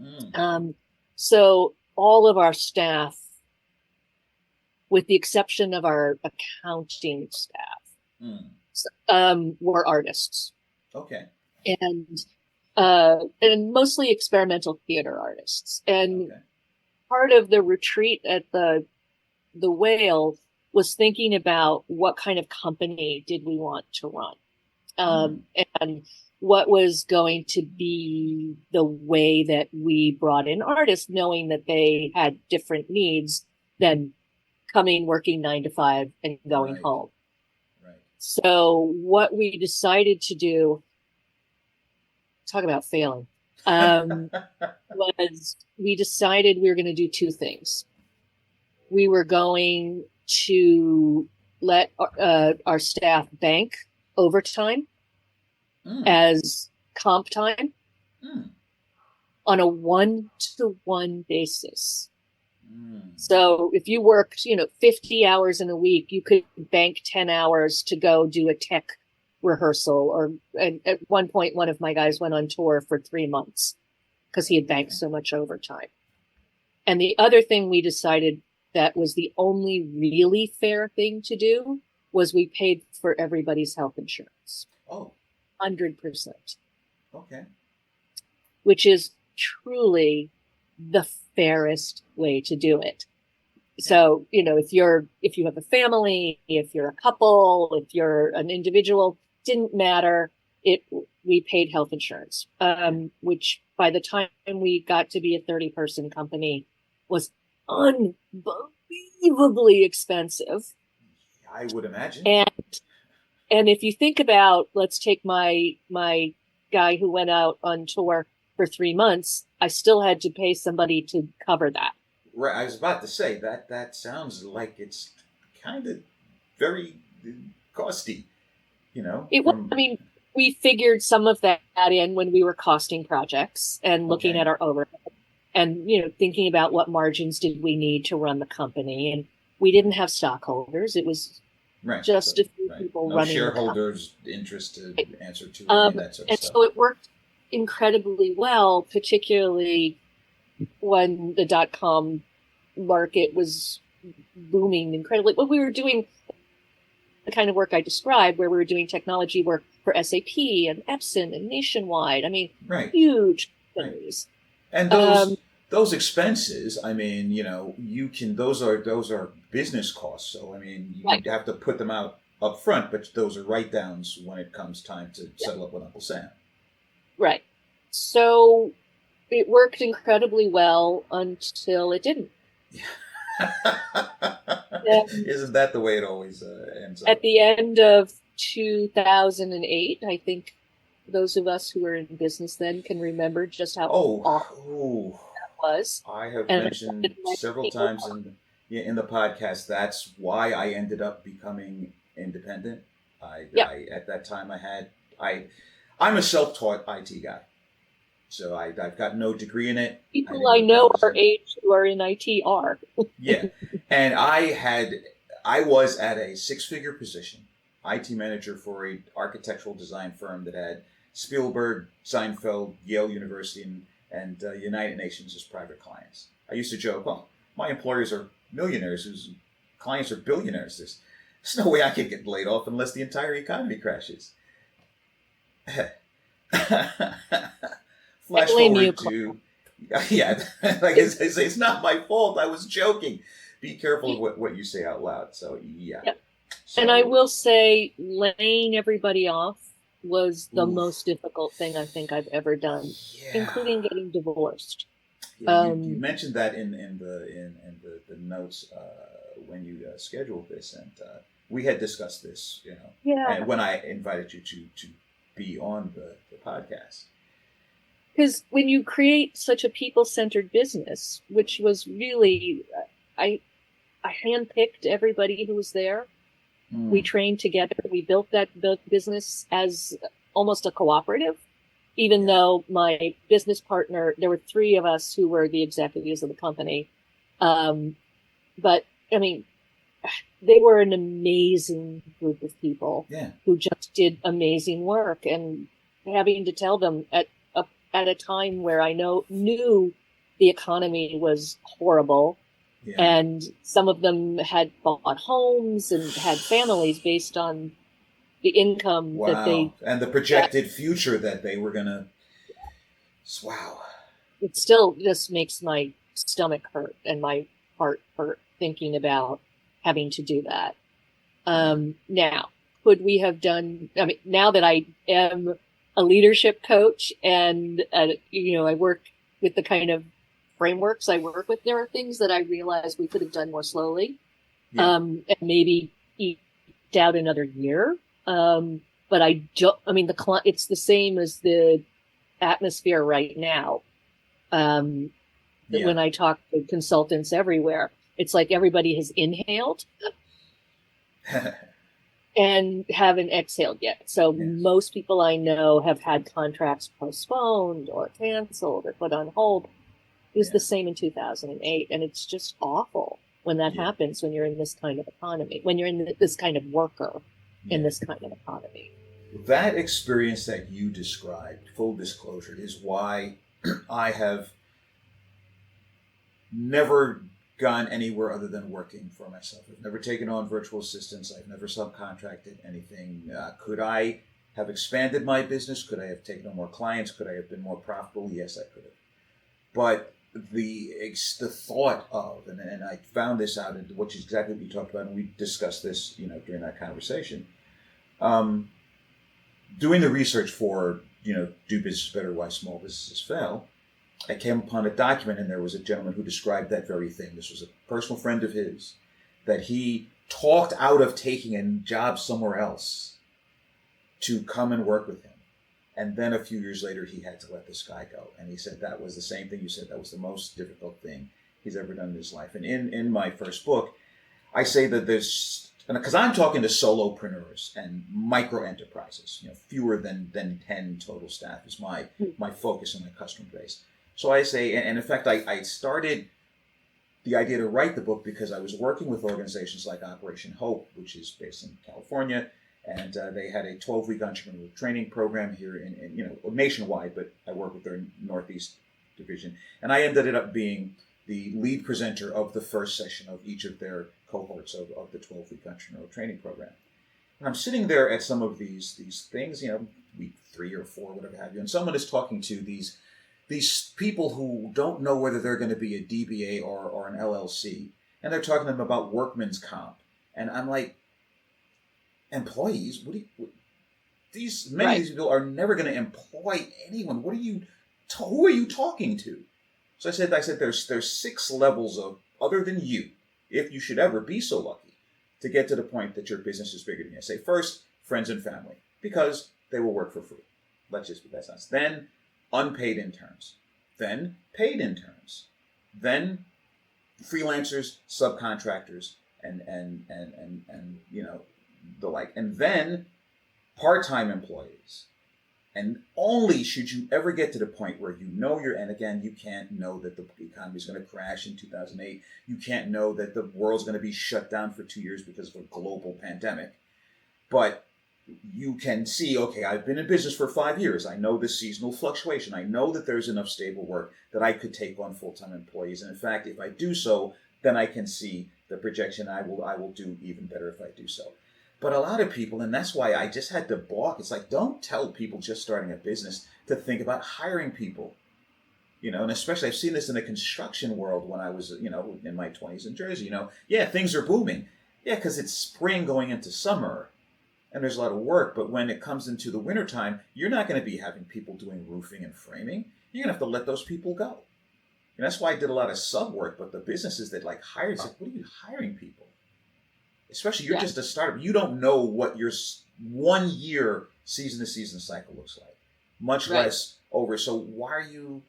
mm, Um, so all of our staff, with the exception of our accounting staff, mm. were artists Okay. and mostly experimental theater artists. And Okay. part of the retreat at the Whale was thinking about what kind of company did we want to run, Mm, and what was going to be the way that we brought in artists, knowing that they had different needs than coming, working 9 to 5 and going right. home. Right. So what we decided to do, talk about failing, was we decided we were going to do two things. We were going to let our staff bank overtime Mm, as comp time mm, on a 1-to-1 basis. mm. So if you worked, 50 hours in a week, you could bank 10 hours to go do a tech rehearsal. And at one point, one of my guys went on tour for 3 months because he had banked Okay. so much overtime. And the other thing we decided that was the only really fair thing to do was we paid for everybody's health insurance, Oh, 100%, okay. which is truly the fairest way to do it. Yeah. So, if you have a family, if you're a couple, if you're an individual, didn't matter. We paid health insurance, Yeah. which by the time we got to be a 30-person company was unbelievably expensive. I would imagine. And if you think about, let's take my guy who went out on tour for 3 months, I still had to pay somebody to cover that. Right. I was about to say that sounds like it's kind of very costly. I From mean, we figured some of that in when we were costing projects and looking okay. at our overhead and, thinking about what margins did we need to run the company. And we didn't have stockholders. It was Right. So just a few right. people No running the company. shareholders' interest to answer to or any of that sort of And stuff. so it worked incredibly well, particularly when the dot-com market was booming incredibly. When we were doing the kind of work I described, where we were doing technology work for SAP and Epson and Nationwide. I mean, Right. huge Right. companies. And Um, those expenses, I mean, you can those are business costs. So I mean, right, you have to put them out up front, but those are write downs when it comes time to yeah, settle up with Uncle Sam. right. So it worked incredibly well until it didn't. And Isn't that the way it always ends at up? the end of 2008, I think those of us who were in business then can remember just how Oh, awful oh, it was. I have And I mentioned started letting several people times go. in the podcast that's why I ended up becoming independent. Yeah, I at that time I I'm a self-taught IT guy, so I've got no degree in it. I people didn't I go to know college our in it. age who are in IT are. Yeah, and I was at a six-figure position, IT manager for a architectural design firm that had Spielberg, Seinfeld, Yale University, and United Nations as private clients. I used to joke, "Oh, my employers are millionaires whose clients are billionaires. There's no way I could get laid off unless the entire economy crashes." I Flash blame you, forward Clark. to, yeah, like it's not my fault. I was joking. Be careful of what you say out loud. So yeah. Yeah. And I So, will say, laying everybody off was the oof, most difficult thing I think I've ever done, yeah, including getting divorced. yeah. You Um, mentioned that in the notes when you scheduled this, and we had discussed this, and yeah, when I invited you to be on the podcast. because when you create such a people-centered business, which was really, I, I handpicked everybody who was there. We Mm, trained together. We built that business as almost a cooperative, even yeah. though my business partner, there were three of us who were the executives of the company. Um, but I mean, they were an amazing group of people Yeah. who just did amazing work. And having to tell them at a time where I knew the economy was horrible, Yeah. and some of them had bought homes and had families based on the income that Wow. they And the got. projected future that they were gonna. Wow. It still just makes my stomach hurt and my heart hurt thinking about having to do that. Yeah. Now, could we have done? I mean, now that I am a leadership coach and I work with the kind of frameworks I work with, there are things that I realize we could have done more slowly, Yeah. and maybe eked out another year. But I don't. I mean, it's the same as the atmosphere right now. Um, Yeah. when I talk to consultants everywhere, it's like everybody has inhaled and haven't exhaled yet. So Yes. most people I know have had contracts postponed or canceled or put on hold. It was Yeah. the same in 2008. And it's just awful when that Yeah. happens, when you're in this kind of economy, when you're in this kind of worker in Yeah. this kind of economy. That experience that you described, full disclosure, is why I have never gone anywhere other than working for myself. I've never taken on virtual assistants. I've never subcontracted anything. Could I have expanded my business? Could I have taken on more clients? Could I have been more profitable? Yes, I could have. But the thought of, and I found this out, which is exactly what you talked about, and we discussed this, during that conversation. Um, Doing the research for, do business better, why small businesses fail, I came upon a document, and there was a gentleman who described that very thing. This was a personal friend of his that he talked out of taking a job somewhere else to come and work with him. And then a few years later, he had to let this guy go. And he said that was the same thing you said. That was the most difficult thing he's ever done in his life. And in my first book, I say that there's, because I'm talking to solopreneurs and micro enterprises, fewer than 10 total staff is my focus and my customer base. So I say, and in fact, I started the idea to write the book because I was working with organizations like Operation Hope, which is based in California, and they had a 12-week entrepreneurial training program here in nationwide, but I work with their Northeast division, and I ended up being the lead presenter of the first session of each of their cohorts of the 12-week entrepreneurial training program. And I'm sitting there at some of these things, week 3 or 4, whatever have you, and someone is talking to these people who don't know whether they're going to be a DBA or an LLC, and they're talking to them about workman's comp, and I'm like, employees? Many of Right. these people are never going to employ anyone. Who are you talking to? So I said, there's 6 levels of, other than you, if you should ever be so lucky to get to the point that your business is bigger than you. I say, first, friends and family, because they will work for free. Let's just be that sense. Then unpaid interns, then paid interns, then freelancers, subcontractors, and the like, and then part-time employees. And only should you ever get to the point where and again, you can't know that the economy is going to crash in 2008. You can't know that the world's going to be shut down for 2 years because of a global pandemic. But you can see, okay, I've been in business for 5 years. I know the seasonal fluctuation. I know that there's enough stable work that I could take on full-time employees. And in fact, if I do so, then I can see the projection. I will do even better if I do so. But a lot of people, and that's why I just had to balk. It's like, don't tell people just starting a business to think about hiring people. And especially I've seen this in the construction world when I was, in my 20s in Jersey. Yeah, things are booming. Yeah, because it's spring going into summer and there's a lot of work. But when it comes into the wintertime, you're not going to be having people doing roofing and framing. You're going to have to let those people go. And that's why I did a lot of sub work. But the businesses that like hired, it's like, what are you hiring people? Especially you're just a startup. You don't know what your 1 year season to season cycle looks like, much less over. So why are you,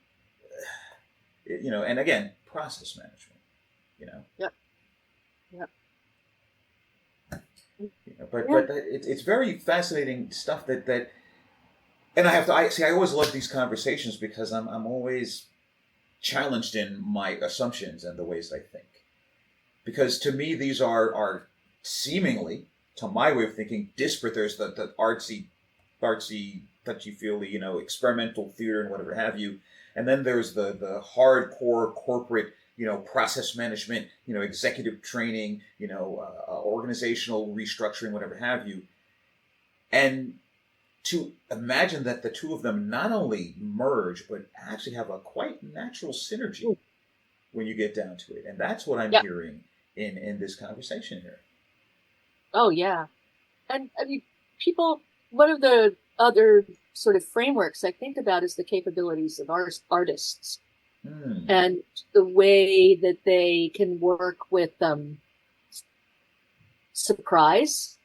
and again, process management, Yep. Yep. But it's very fascinating stuff that, and I always love these conversations because I'm always challenged in my assumptions and the ways I think. Because to me, these are seemingly, to my way of thinking, disparate. There's the artsy, touchy-feely, experimental theater and whatever have you. And then there's the hardcore corporate, process management, executive training, organizational restructuring, whatever have you. And to imagine that the two of them not only merge, but actually have a quite natural synergy when you get down to it. And that's what I'm hearing in this conversation here. Oh, yeah. And I mean, one of the other sort of frameworks I think about is the capabilities of artists and the way that they can work with surprise,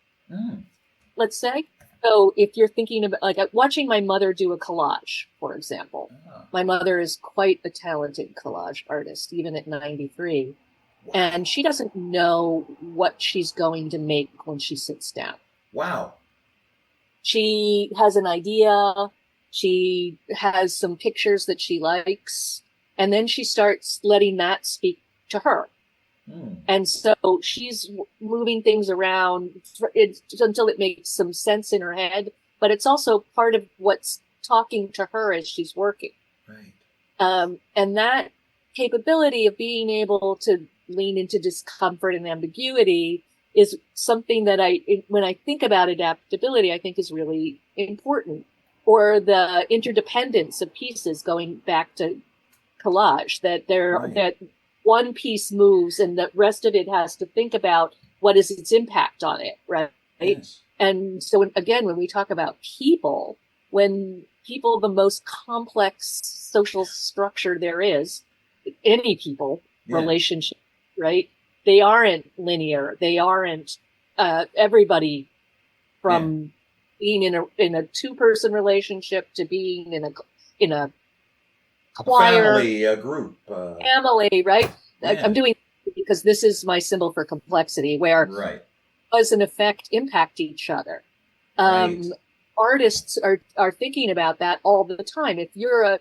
let's say. So if you're thinking about, like, watching my mother do a collage, for example, my mother is quite a talented collage artist, even at 93. Wow. And she doesn't know what she's going to make when she sits down. Wow. She has an idea. She has some pictures that she likes. And then she starts letting that speak to her. And so she's moving things around until it makes some sense in her head. But it's also part of what's talking to her as she's working. Right. And that capability of being able to lean into discomfort and ambiguity is something that when I think about adaptability, I think is really important. Or the interdependence of pieces, going back to collage, that one piece moves and the rest of it has to think about what is its impact on it, right? Yes. And so again, when we talk about people, the most complex social structure there is, any people relationship, right? They aren't linear. They aren't everybody from being in a 2-person relationship to being in a choir, family, a group, family, right? I'm doing because this is my symbol for complexity, where cause and effect impact each other. Artists are thinking about that all the time. If you're a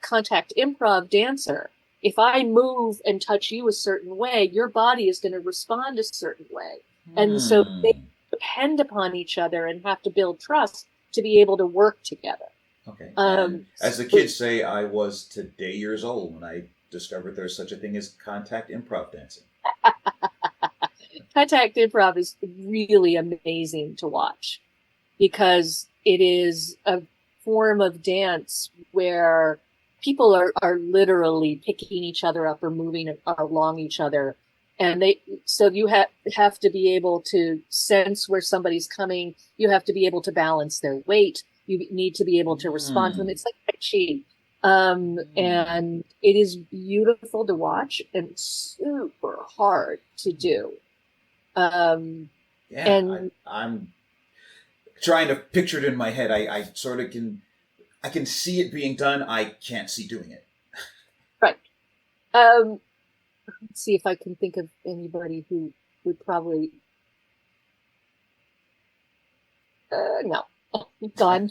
contact improv dancer, if I move and touch you a certain way, your body is going to respond a certain way. And so they depend upon each other and have to build trust to be able to work together. Okay. As the kids say, I was today years old when I discovered there's such a thing as contact improv dancing. Contact improv is really amazing to watch because it is a form of dance where people are literally picking each other up or moving along each other. And so you have to be able to sense where somebody's coming. You have to be able to balance their weight. You need to be able to respond to them. It's like Tai Chi. And it is beautiful to watch and super hard to do. I'm trying to picture it in my head. I sort of I can see it being done. I can't see doing it. Right. Let's see if I can think of anybody who would probably. No, gone.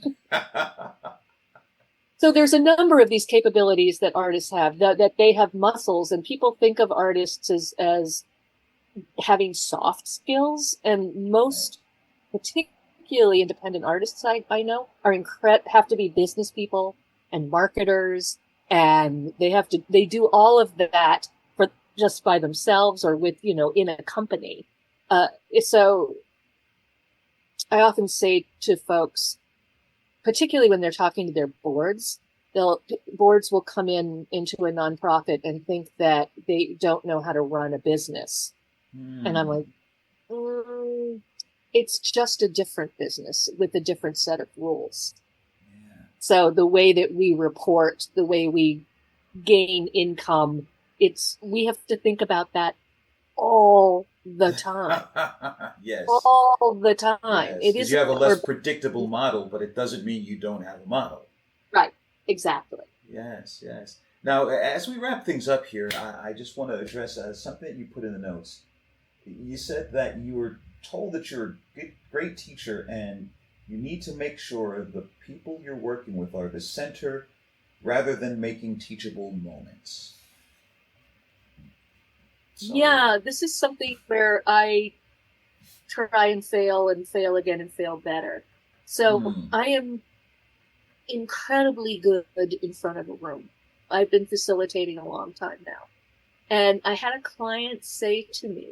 So there's a number of these capabilities that artists have, that they have muscles, and people think of artists as having soft skills, and most, particularly independent artists I know, have to be business people and marketers, and they do all of that for just by themselves or with in a company. So I often say to folks, particularly when they're talking to their boards, boards will come into a nonprofit and think that they don't know how to run a business. And I'm like, it's just a different business with a different set of rules. Yeah. So the way that we report, the way we gain income, we have to think about that all the time. Yes. All the time. Yes. It Because isn't you have a that less predictable model, but it doesn't mean you don't have a model. right. Exactly. Yes, yes. Now, as we wrap things up here, I just want to address something that you put in the notes. You said that you were told that you're a great teacher and you need to make sure the people you're working with are the center rather than making teachable moments. So, Yeah, this is something where I try and fail again and fail better. So I am incredibly good in front of a room. I've been facilitating a long time now. And I had a client say to me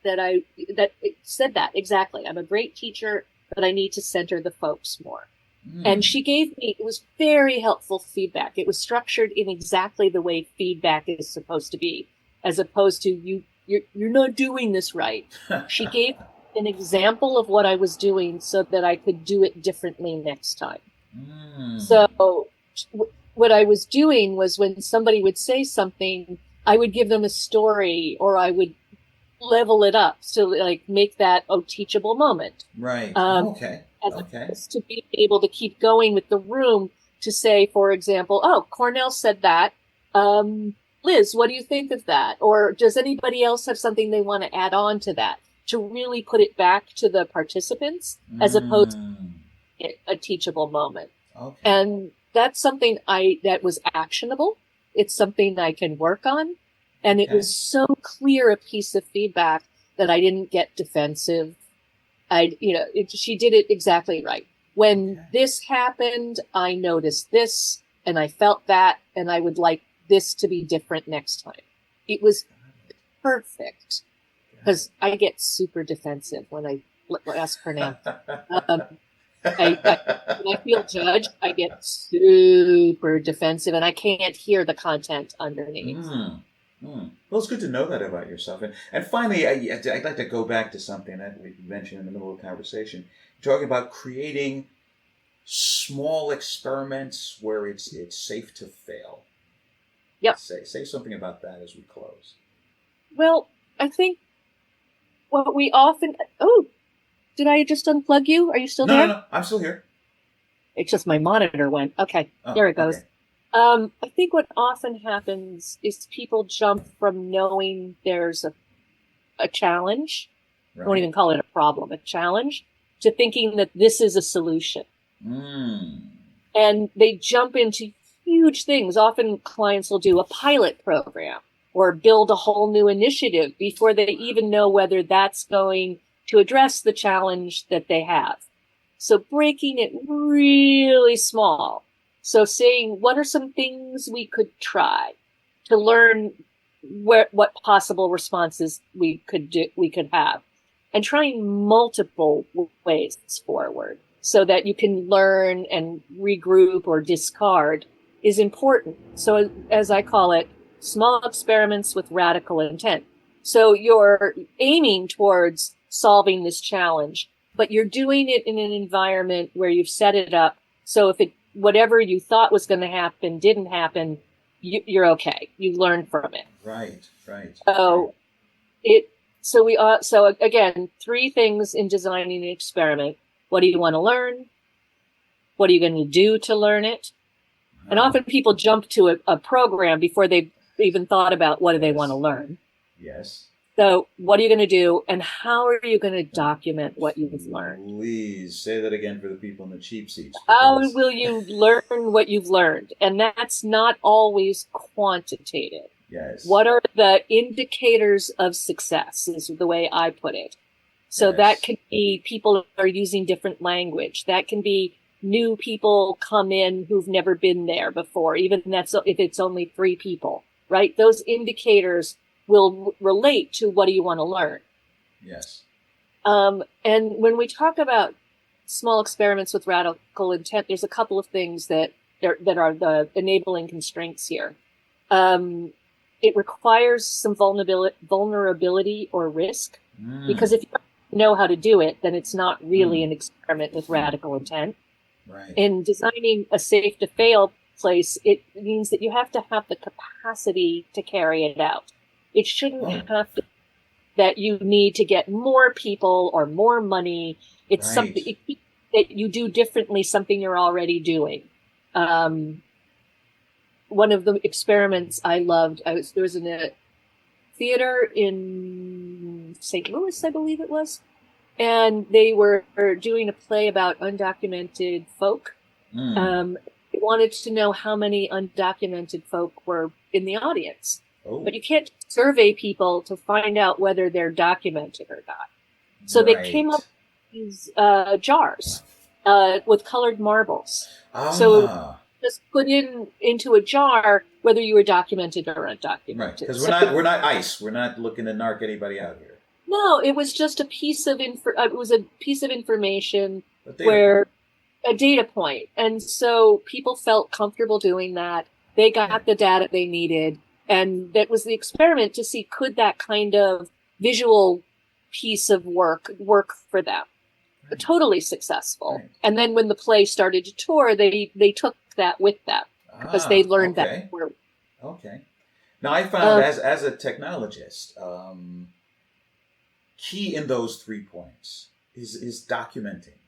that it said that exactly. I'm a great teacher, but I need to center the folks more. And she gave me, it was very helpful feedback. It was structured in exactly the way feedback is supposed to be, as opposed to you're not doing this right. She gave an example of what I was doing so that I could do it differently next time. So what I was doing was when somebody would say something, I would give them a story or I would level it up to like make that a teachable moment. Right. Okay. As opposed to be able to keep going with the room to say, for example, oh, Cornell said that. Liz, what do you think of that? Or does anybody else have something they want to add on to that? To really put it back to the participants as opposed to a teachable moment. Okay. And that's something that was actionable. It's something I can work on. And it was so clear a piece of feedback that I didn't get defensive. She did it exactly right. When this happened, I noticed this and I felt that, and I would like this to be different next time. It was perfect because I get super defensive when I ask for an answer. When I feel judged, I get super defensive and I can't hear the content underneath. Well, it's good to know that about yourself. And finally, I'd like to go back to something that we mentioned in the middle of the conversation. You're talking about creating small experiments where it's safe to fail. Yep. Say something about that as we close. Well, I think what we often... Oh, did I just unplug you? Are you still there? No, I'm still here. It's just my monitor went. Okay, there it goes. Okay. I think what often happens is people jump from knowing there's a challenge, I won't even call it a problem, a challenge, to thinking that this is a solution. And they jump into huge things. Often clients will do a pilot program or build a whole new initiative before they even know whether that's going to address the challenge that they have. So breaking it really small. So saying, what are some things we could try to learn what possible responses we could have, and trying multiple ways forward so that you can learn and regroup or discard is important. So as I call it, small experiments with radical intent. So you're aiming towards solving this challenge, but you're doing it in an environment where you've set it up. So if whatever you thought was going to happen didn't happen, you're okay. You learn from it. Right. So again, 3 things in designing an experiment. What do you want to learn? What are you going to do to learn it? And often people jump to a program before they've even thought about what do they want to learn. Yes. So what are you going to do, and how are you going to document what you've learned? Please say that again for the people in the cheap seats. How will you learn what you've learned? And that's not always quantitative. Yes. What are the indicators of success is the way I put it. So that can be people are using different language. That can be new people come in who've never been there before, even if it's only 3 people, right? Those indicators will relate to what do you want to learn. Yes. And when we talk about small experiments with radical intent, there's a couple of things that are the enabling constraints here. It requires some vulnerability or risk, because if you don't know how to do it, then it's not really an experiment with radical intent. Right. In designing a safe to fail place, it means that you have to have the capacity to carry it out. It shouldn't have to that you need to get more people or more money. It's something that you do differently, something you're already doing. One of the experiments I loved, there was in a theater in St. Louis, I believe it was, and they were doing a play about undocumented folk. They wanted to know how many undocumented folk were in the audience. But you can't survey people to find out whether they're documented or not. So they came up with these jars with colored marbles. So just put into a jar whether you were documented or undocumented. Right, because we're not ICE. We're not looking to narc anybody out here. No, it was just a piece of information where a data point, and so people felt comfortable doing that. They got the data they needed. And that was the experiment to see, could that kind of visual piece of work for them? Totally successful. Right. And then when the play started to tour, they took that with them because they learned that. Okay. Now I found as a technologist, key in those 3 points is documenting.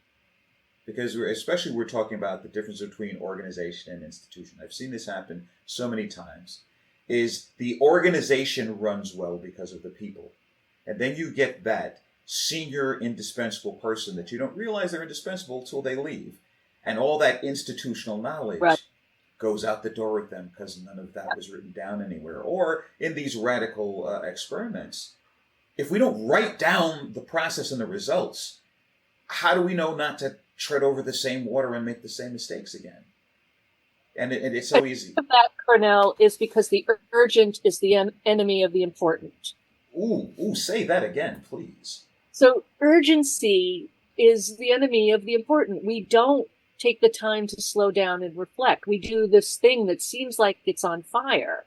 Because we're talking about the difference between organization and institution. I've seen this happen so many times. Is the organization runs well because of the people. And then you get that senior indispensable person that you don't realize they're indispensable until they leave. And all that institutional knowledge goes out the door with them because none of that was written down anywhere. Or in these radical experiments, if we don't write down the process and the results, how do we know not to tread over the same water and make the same mistakes again? And it's so easy. That, Cornell, is because the urgent is the enemy of the important. Ooh, say that again, please. So urgency is the enemy of the important. We don't take the time to slow down and reflect. We do this thing that seems like it's on fire.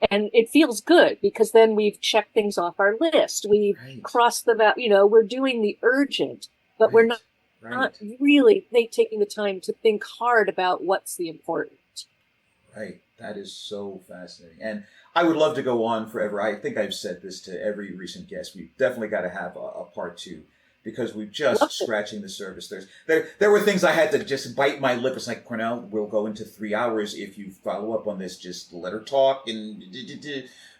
And it feels good because then we've checked things off our list. We've crossed them out. We're doing the urgent, but we're not really taking the time to think hard about what's the important. Right. That is so fascinating. And I would love to go on forever. I think I've said this to every recent guest. We've definitely got to have a part 2 because we're just scratching the surface. There were things I had to just bite my lip. It's like, Cornell, we'll go into 3 hours. If you follow up on this, just let her talk.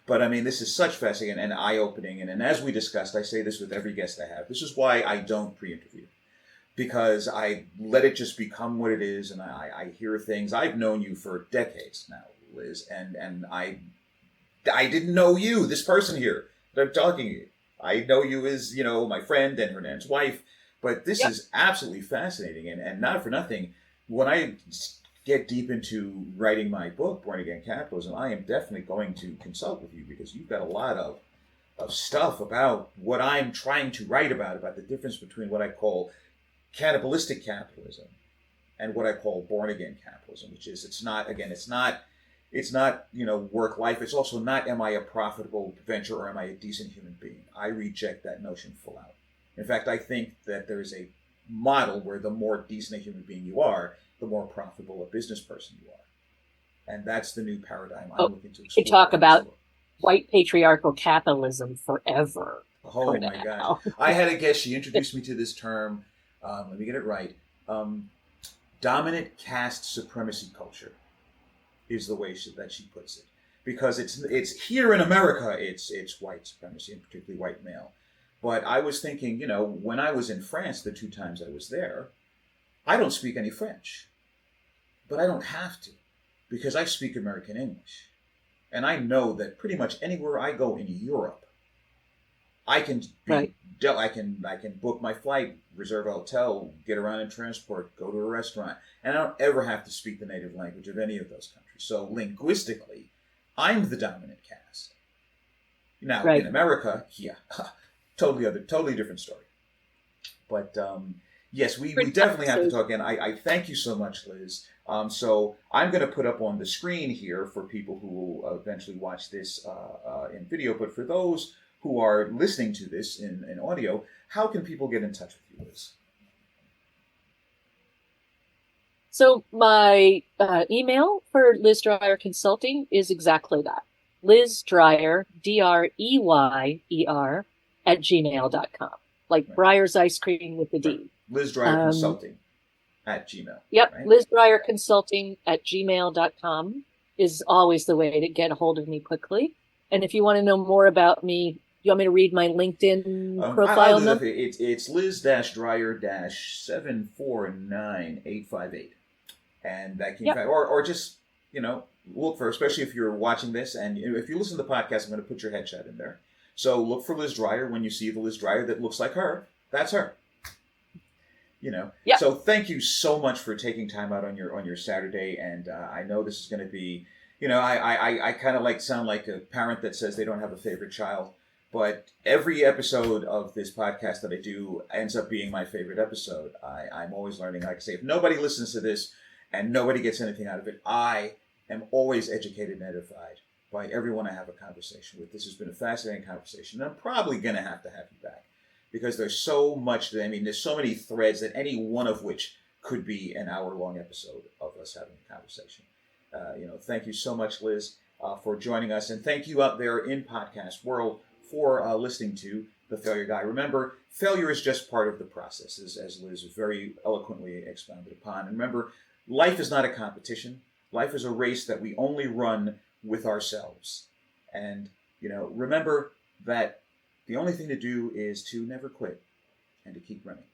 But I mean, this is such fascinating and eye-opening. And as we discussed, I say this with every guest I have. This is why I don't pre-interview. Because I let it just become what it is, and I hear things. I've known you for decades now, Liz, and I didn't know you, this person here that I'm talking to you. I know you as, my friend and Hernan's wife, but this is absolutely fascinating, and not for nothing, when I get deep into writing my book, Born Again Capitalism, I am definitely going to consult with you because you've got a lot of stuff about what I'm trying to write about the difference between what I call cannibalistic capitalism and what I call born again capitalism, which is it's not work life. It's also not, am I a profitable venture or am I a decent human being? I reject that notion full out. In fact, I think that there is a model where the more decent a human being you are, the more profitable a business person you are. And that's the new paradigm I'm looking to explore. You talk about white patriarchal capitalism forever. Oh my gosh. I had a guest, she introduced me to this term. Let me get it right. Dominant caste supremacy culture is the way that she puts it, because it's here in America. It's white supremacy, and particularly white male. But I was thinking, when I was in France, the 2 times I was there, I don't speak any French, but I don't have to, because I speak American English, and I know that pretty much anywhere I go in Europe, I can I can book my flight, reserve a hotel, get around in transport, go to a restaurant, and I don't ever have to speak the native language of any of those countries. So linguistically, I'm the dominant caste. Now in America, totally different story. But Yes, we Different definitely have to episodes. talk again. I thank you so much, Liz. So I'm going to put up on the screen here for people who will eventually watch this in video, but for those who are listening to this in audio, how can people get in touch with you, Liz? So my email for Liz Dreyer Consulting is exactly that. Liz Dreyer, Dreyer, at gmail.com. Like Right, Breyer's ice cream with the right. D. Liz Dreyer Um, Consulting at Gmail, yep, right? Liz Dreyer Consulting at gmail.com is always the way to get a hold of me quickly. And if you want to know more about me, you want me to read my LinkedIn I'll profile do that. number? It's Liz Dreyer 749858. And that can, Yep. or just, look for, especially if you're watching this and if you listen to the podcast, I'm going to put your headshot in there. So look for Liz Dreyer. When you see the Liz Dreyer that looks like her, that's her. Yep. So thank you so much for taking time out on your Saturday, and I know this is going to be, I kind of like sound like a parent that says they don't have a favorite child, but every episode of this podcast that I do ends up being my favorite episode. I'm always learning. Like I say, if nobody listens to this and nobody gets anything out of it, I am always educated and edified by everyone I have a conversation with. This has been a fascinating conversation, and I'm probably going to have you back because there's so much there's so many threads that any one of which could be an hour-long episode of us having a conversation. Thank you so much, Liz, for joining us, and thank you out there in podcast world for listening to The Failure Guy. Remember, failure is just part of the process, as Liz very eloquently expounded upon. And remember, life is not a competition. Life is a race that we only run with ourselves. And, remember that the only thing to do is to never quit and to keep running.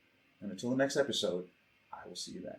And until the next episode, I will see you then.